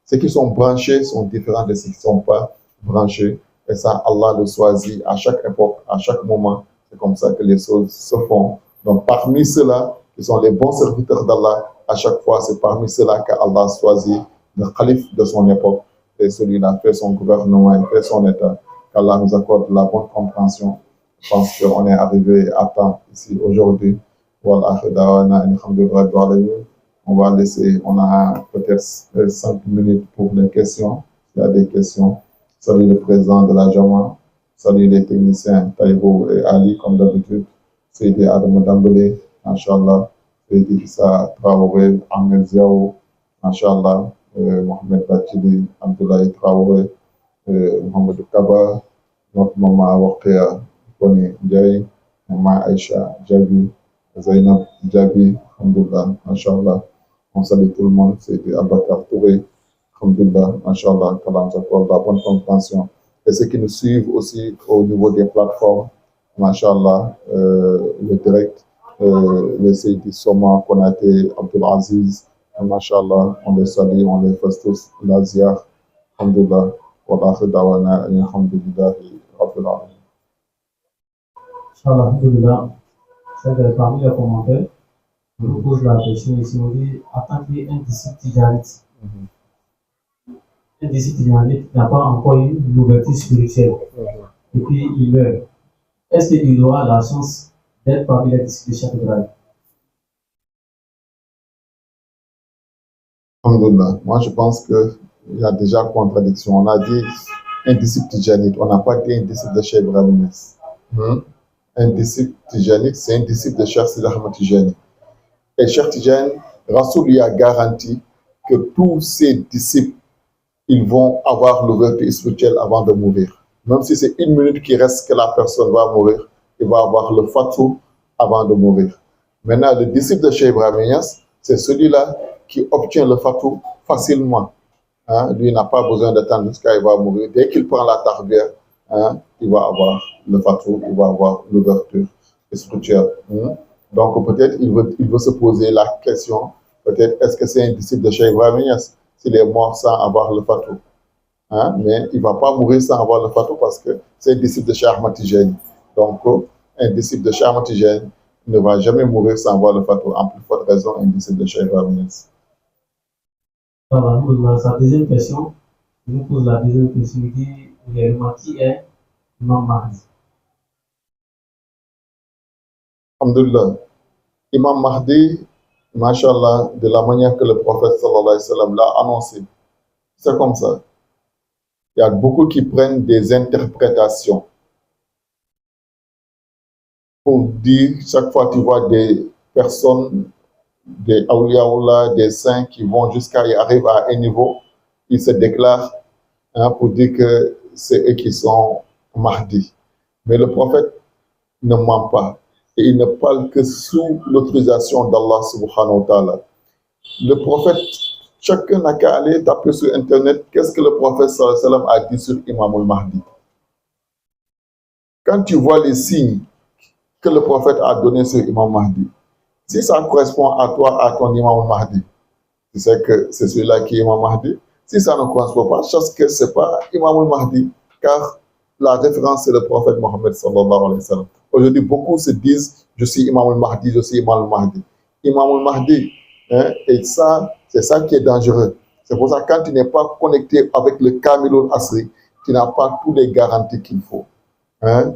Ceux qui sont branchés sont différents de ceux qui ne sont pas branchés. Et ça, Allah le choisit à chaque époque, à chaque moment. C'est comme ça que les choses se font. Donc, parmi ceux-là, qui sont les bons serviteurs d'Allah, à chaque fois, c'est parmi ceux-là qu'Allah choisit le calife de son époque. Et celui-là fait son gouvernement, il fait son état. Qu'Allah nous accorde la bonne compréhension. Je pense qu'on est arrivé à temps ici aujourd'hui. On va laisser, on a peut-être 5 minutes pour les questions. Il y a des questions. Salut le président de la Jama. Salut les techniciens Taïbo et Ali, comme d'habitude. Seydi Adam Dambélé, Inch'Allah. Seydi Issa Traoré, Ahmed Ziao, Inch'Allah. Mohamed Bachili, Abdoulaye Traoré, Mohamed Kaba, notre maman Wakia, Koni Ndiaye, maman Aïcha Djabi, Zainab Djabi, Alhamdoulilah, Inch'Allah. On salue tout le monde, Seydi Abakar Touré, Alhamdulillah, Masha'Allah, qu'Allah nous accorde la bonne compréhension. Et ceux qui nous suivent aussi au niveau des plateformes, Masha'Allah, le direct, les Seydi Soma, Konaté, Abdul Aziz, Masha'Allah, on les salue, on les fait tous, la ziyar, Alhamdulillah, wa akhir dawana, alhamdulillahi, rabbil alamin.
Inch'Allah, alhamdulillah. C'est parmi les commentaires, je vous pose la question ici, on dit, en tant qu'un disciple tijanite, un disciple tijanite n'a pas encore eu l'ouverture spirituelle, et puis il meurt. Est-ce qu'il aura la chance d'être parmi les disciples de Cheikh Ibrahim?
Alhamdulillah, moi je pense qu'il y a déjà contradiction. On a dit un disciple tijanite, on n'a pas dit un disciple de Cheikh Ibrahim Niasse. Un disciple tijanite, c'est un disciple de Cheikh Sidi Ahmed Tijani. Et Cheikh Tijani, Rasoul lui a garanti que tous ses disciples, ils vont avoir l'ouverture spirituelle avant de mourir. Même si c'est 1 minute qui reste que la personne va mourir, il va avoir le fatou avant de mourir. Maintenant, le disciple de Cheikh Ibrahim Niasse, c'est celui-là qui obtient le fatou facilement. Lui n'a pas besoin d'attendre jusqu'à il va mourir. Dès qu'il prend la tarbiya, il va avoir le fatou, il va avoir l'ouverture spirituelle. Donc peut-être il veut se poser la question, peut-être est-ce que c'est un disciple de Cheikh Ibrahim Niasse s'il est mort sans avoir le fatou. Mais il ne va pas mourir sans avoir le fatou parce que c'est un disciple de Cheikh Ahmed Tijani. Donc un disciple de Cheikh Ahmed Tijani ne va jamais mourir sans avoir le fatou. En plus forte raison, un disciple de Cheikh Ibrahim Niasse.
Sa deuxième question, je vous pose la deuxième question, il dit réellement qui est Imam Mahdi?
Alhamdulillah. Imam Mahdi, Masha'Allah, de la manière que le prophète sallallahu alayhi wa sallam l'a annoncé, c'est comme ça. Il y a beaucoup qui prennent des interprétations pour dire, chaque fois tu vois des personnes, des awliyaullah, des saints qui vont jusqu'à y arriver à un niveau, ils se déclarent pour dire que c'est eux qui sont Mahdi. Mais le prophète ne ment pas. Et il ne parle que sous l'autorisation d'Allah subhanahu wa ta'ala. Le prophète, chacun n'a qu'à aller taper sur internet, qu'est-ce que le prophète sallallahu alayhi wa sallam a dit sur Imam al-Mahdi. Quand tu vois les signes que le prophète a donnés sur Imam Mahdi, si ça correspond à toi, à ton Imam Mahdi, tu sais que c'est celui-là qui est Imam Mahdi. Si ça ne correspond pas, sache que ce n'est pas Imam Mahdi, car la référence c'est le prophète Mohammed sallallahu alayhi wa sallam. Aujourd'hui, beaucoup se disent, je suis Imam Mahdi, je suis Imam Mahdi. Imam Mahdi, et ça, c'est ça qui est dangereux. C'est pour ça que quand tu n'es pas connecté avec le Kamilul Asri, tu n'as pas toutes les garanties qu'il faut.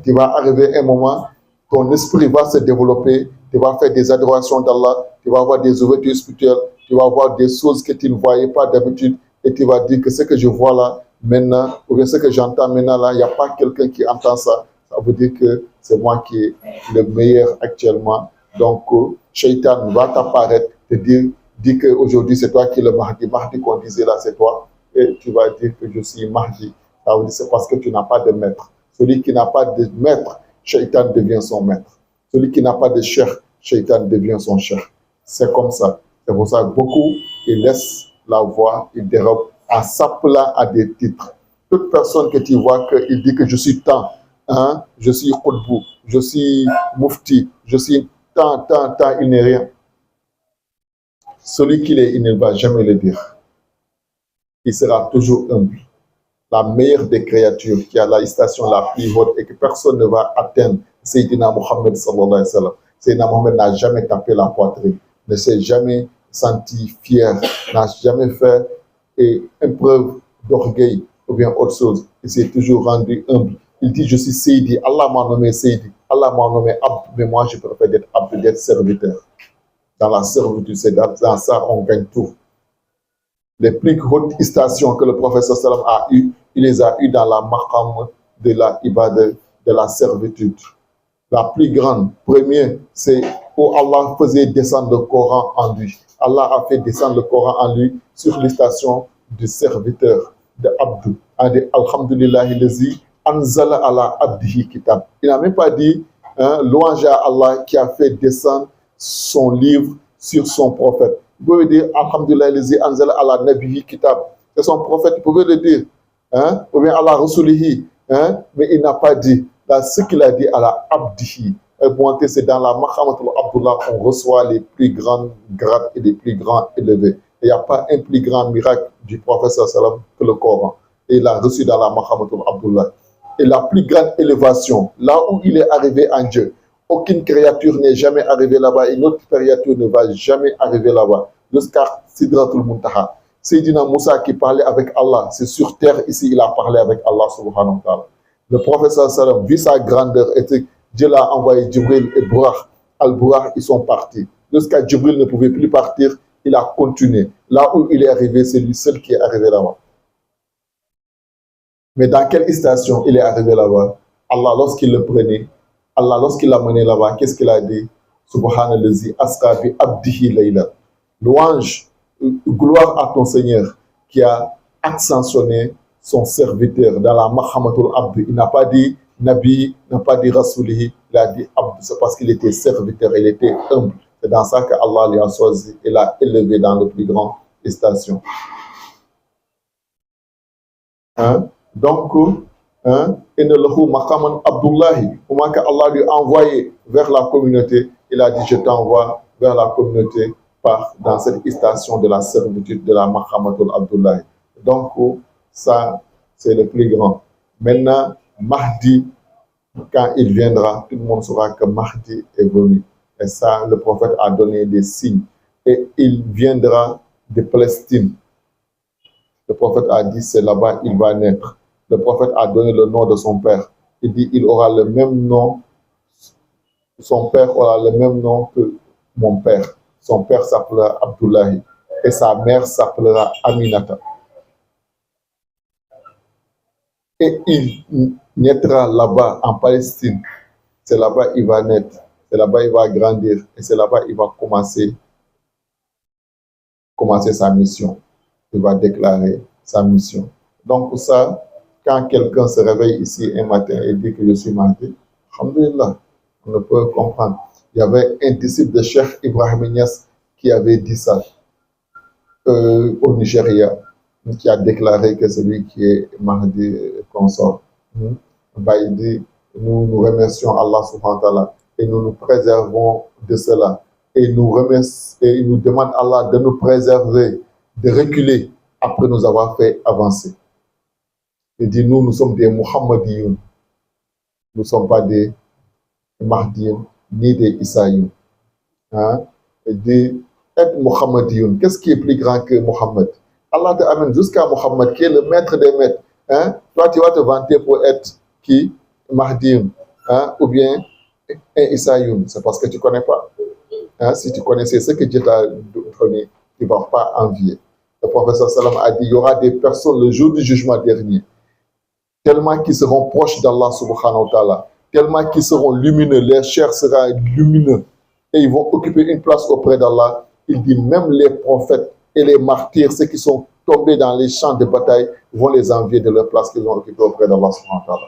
Tu vas arriver à un moment, ton esprit va se développer, tu vas faire des adorations d'Allah, tu vas avoir des ouvertures spirituelles, tu vas voir des choses que tu ne voyais pas d'habitude et tu vas dire que ce que je vois là, maintenant, ou bien ce que j'entends maintenant là, il n'y a pas quelqu'un qui entend ça. Ça veut dire que c'est moi qui est le meilleur actuellement. Donc, Shaitan va t'apparaître, te dire qu'aujourd'hui c'est toi qui es le Mahdi. Mahdi qu'on disait là, c'est toi. Et tu vas dire que je suis Mahdi. Ça veut dire c'est parce que tu n'as pas de maître. Celui qui n'a pas de maître, Shaitan devient son maître. Celui qui n'a pas de cheikh, Shaitan devient son cheikh. C'est comme ça. C'est pour ça que beaucoup, ils laissent la voie, ils dérobent en s'appelant à des titres. Toute personne que tu vois qu'il dit que je suis tant, je suis Qutbou, je suis Mufti, je suis tant, il n'est rien. Celui qu'il est, il ne va jamais le dire. Il sera toujours humble. La meilleure des créatures qui a la station la plus haute et que personne ne va atteindre, Sayyidina Muhammad sallallahu alayhi wa sallam. Sayyidina Muhammad n'a jamais tapé la poitrine, ne s'est jamais senti fier, n'a jamais fait une preuve d'orgueil ou bien autre chose. Il s'est toujours rendu humble. Il dit, je suis Seydi, Allah m'a nommé Seydi, Allah m'a nommé Abd, mais moi je préfère d'être Abd, d'être serviteur. Dans la servitude, c'est dans ça on gagne tout. Les plus hautes stations que le professeur sallam a eues, il les a eues dans la maqam de la ibadah, de la servitude. La plus grande, première, c'est où Allah faisait descendre le Coran en lui. Allah a fait descendre le Coran en lui sur les stations du serviteur, de Abdou. Alhamdulillah, lazi anzala ala abdihi kitab. Il n'a même pas dit louange à Allah qui a fait descendre son livre sur son prophète. Vous pouvez dire Alhamdulillah, lazi anzala ala nabihi kitab. c'est son prophète, il pouvait le dire. Hein? Ou bien Allah Rasulihi, hein? Mais il n'a pas dit. Dans ce qu'il a dit à la Abdihi, c'est dans la Mahamatul Abdullah qu'on reçoit les plus grands grades et les plus grands élevés. Il n'y a pas un plus grand miracle du prophète sallam que le Coran. Et il a reçu dans la Mahamatul Abdullah. Et la plus grande élévation, là où il est arrivé en Dieu, aucune créature n'est jamais arrivée là-bas, une autre créature ne va jamais arriver là-bas, jusqu'à Sidratul Muntaha. Sayyidina Moussa qui parlait avec Allah, c'est sur terre ici, il a parlé avec Allah subhanahu wa ta'ala. Le prophète sallam, vu sa grandeur, Dieu l'a envoyé Djibril et Buraq. Al-Buraq, ils sont partis. Jusqu'à Djibril ne pouvait plus partir, il a continué. Là où il est arrivé, c'est lui seul qui est arrivé là-bas. Mais dans quelle station il est arrivé là-bas? Allah, lorsqu'il le prenait, Allah, lorsqu'il l'a mené là-bas, qu'est-ce qu'il a dit? Subhanallazi asra bi abdihi layla. Louange, gloire à ton Seigneur qui a ascensionné son serviteur dans la Mahamatul Abd. Il n'a pas dit Nabi, n'a pas dit Rasulihi, il a dit Abd. C'est parce qu'il était serviteur, il était humble. C'est dans ça que Allah lui a choisi et l'a élevé dans le plus grand station. Hein? Donc, hein, Abdullahi, comment Allah lui a envoyé vers la communauté, il a dit je t'envoie vers la communauté dans cette station de la servitude de la Mahamatul Abdullahi. Donc, ça, c'est le plus grand. Maintenant, Mahdi, quand il viendra, tout le monde saura que Mahdi est venu. Et ça, le prophète a donné des signes. Et il viendra de Palestine. Le prophète a dit, c'est là-bas il va naître. Le prophète a donné le nom de son père. Il dit, il aura le même nom. Son père aura le même nom que mon père. Son père s'appellera Abdullahi. Et sa mère s'appellera Aminata. Et il naîtra là-bas en Palestine. C'est là-bas il va naître. C'est là-bas il va grandir. Et c'est là-bas il va commencer sa mission. Il va déclarer sa mission. Donc ça, quand quelqu'un se réveille ici un matin et dit que je suis Mahdi, alhamdulillah, on ne peut comprendre. Il y avait un disciple de Cheikh Ibrahim Niass qui avait dit ça au Nigeria, qui a déclaré que celui qui est Mahdi consort. Il dit, nous remercions Allah subhanahu wa ta'ala et nous nous préservons de cela. Et il nous demande Allah de nous préserver, de reculer après nous avoir fait avancer. Il dit, nous sommes des Muhammadiyoun. Nous ne sommes pas des Mahdiyoun, ni des Isaïoun. Hein? Il dit, être Muhammadiyoun, qu'est-ce qui est plus grand que Muhammad? Allah te amène jusqu'à Muhammad, qui est le maître des maîtres. Hein? Toi, tu vas te vanter pour être qui? Mahdiyoun. Hein? Ou bien un Isaïoun. C'est parce que tu ne connais pas. Hein? Si tu connaissais ce que Dieu t'a donné, tu ne vas pas envier. Le prophète sallam a dit, il y aura des personnes le jour du jugement dernier, tellement qu'ils seront proches d'Allah subhanahu wa ta'ala, tellement qu'ils seront lumineux, leur chair sera lumineux, et ils vont occuper une place auprès d'Allah. Il dit, même les prophètes et les martyrs, ceux qui sont tombés dans les champs de bataille, vont les envier de leur place qu'ils ont occupée auprès d'Allah subhanahu wa ta'ala.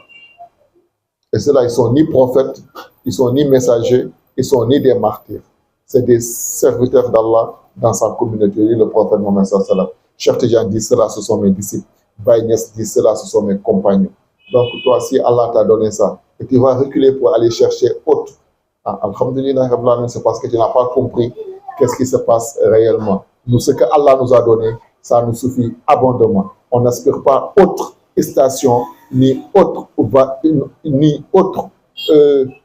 Et ceux-là, ils ne sont ni prophètes, ils ne sont ni messagers, ils ne sont ni des martyrs. C'est des serviteurs d'Allah dans sa communauté. Le prophète Mohammed sallallahu alayhi wa sallam. Cheikh Tidjane dit, cela, ce sont mes disciples. Baye Niass dit, cela, ce sont mes compagnons. Donc, toi, si Allah t'a donné ça, et tu vas reculer pour aller chercher autre, alhamdulillah, c'est parce que tu n'as pas compris qu'est-ce qui se passe réellement. Nous, ce que Allah nous a donné, ça nous suffit abondamment. On n'aspire pas autre station, ni autre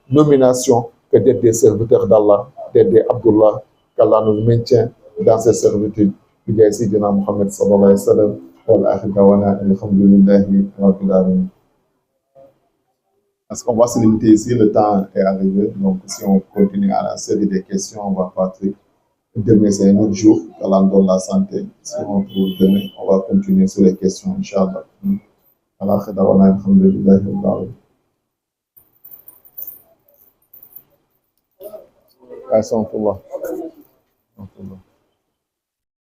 nomination que d'être des serviteurs d'Allah, d'être des Abdullah, qu'Allah nous maintient dans ses servitudes. Est-ce qu'on va se limiter ici? Le temps est arrivé. Donc, si on continue à la série des questions, on va partir. Demain, c'est un autre jour. qu'Allah nous donne la santé. Si on trouve demain, on va continuer sur les questions, Inch'Allah. Alhamdulillah.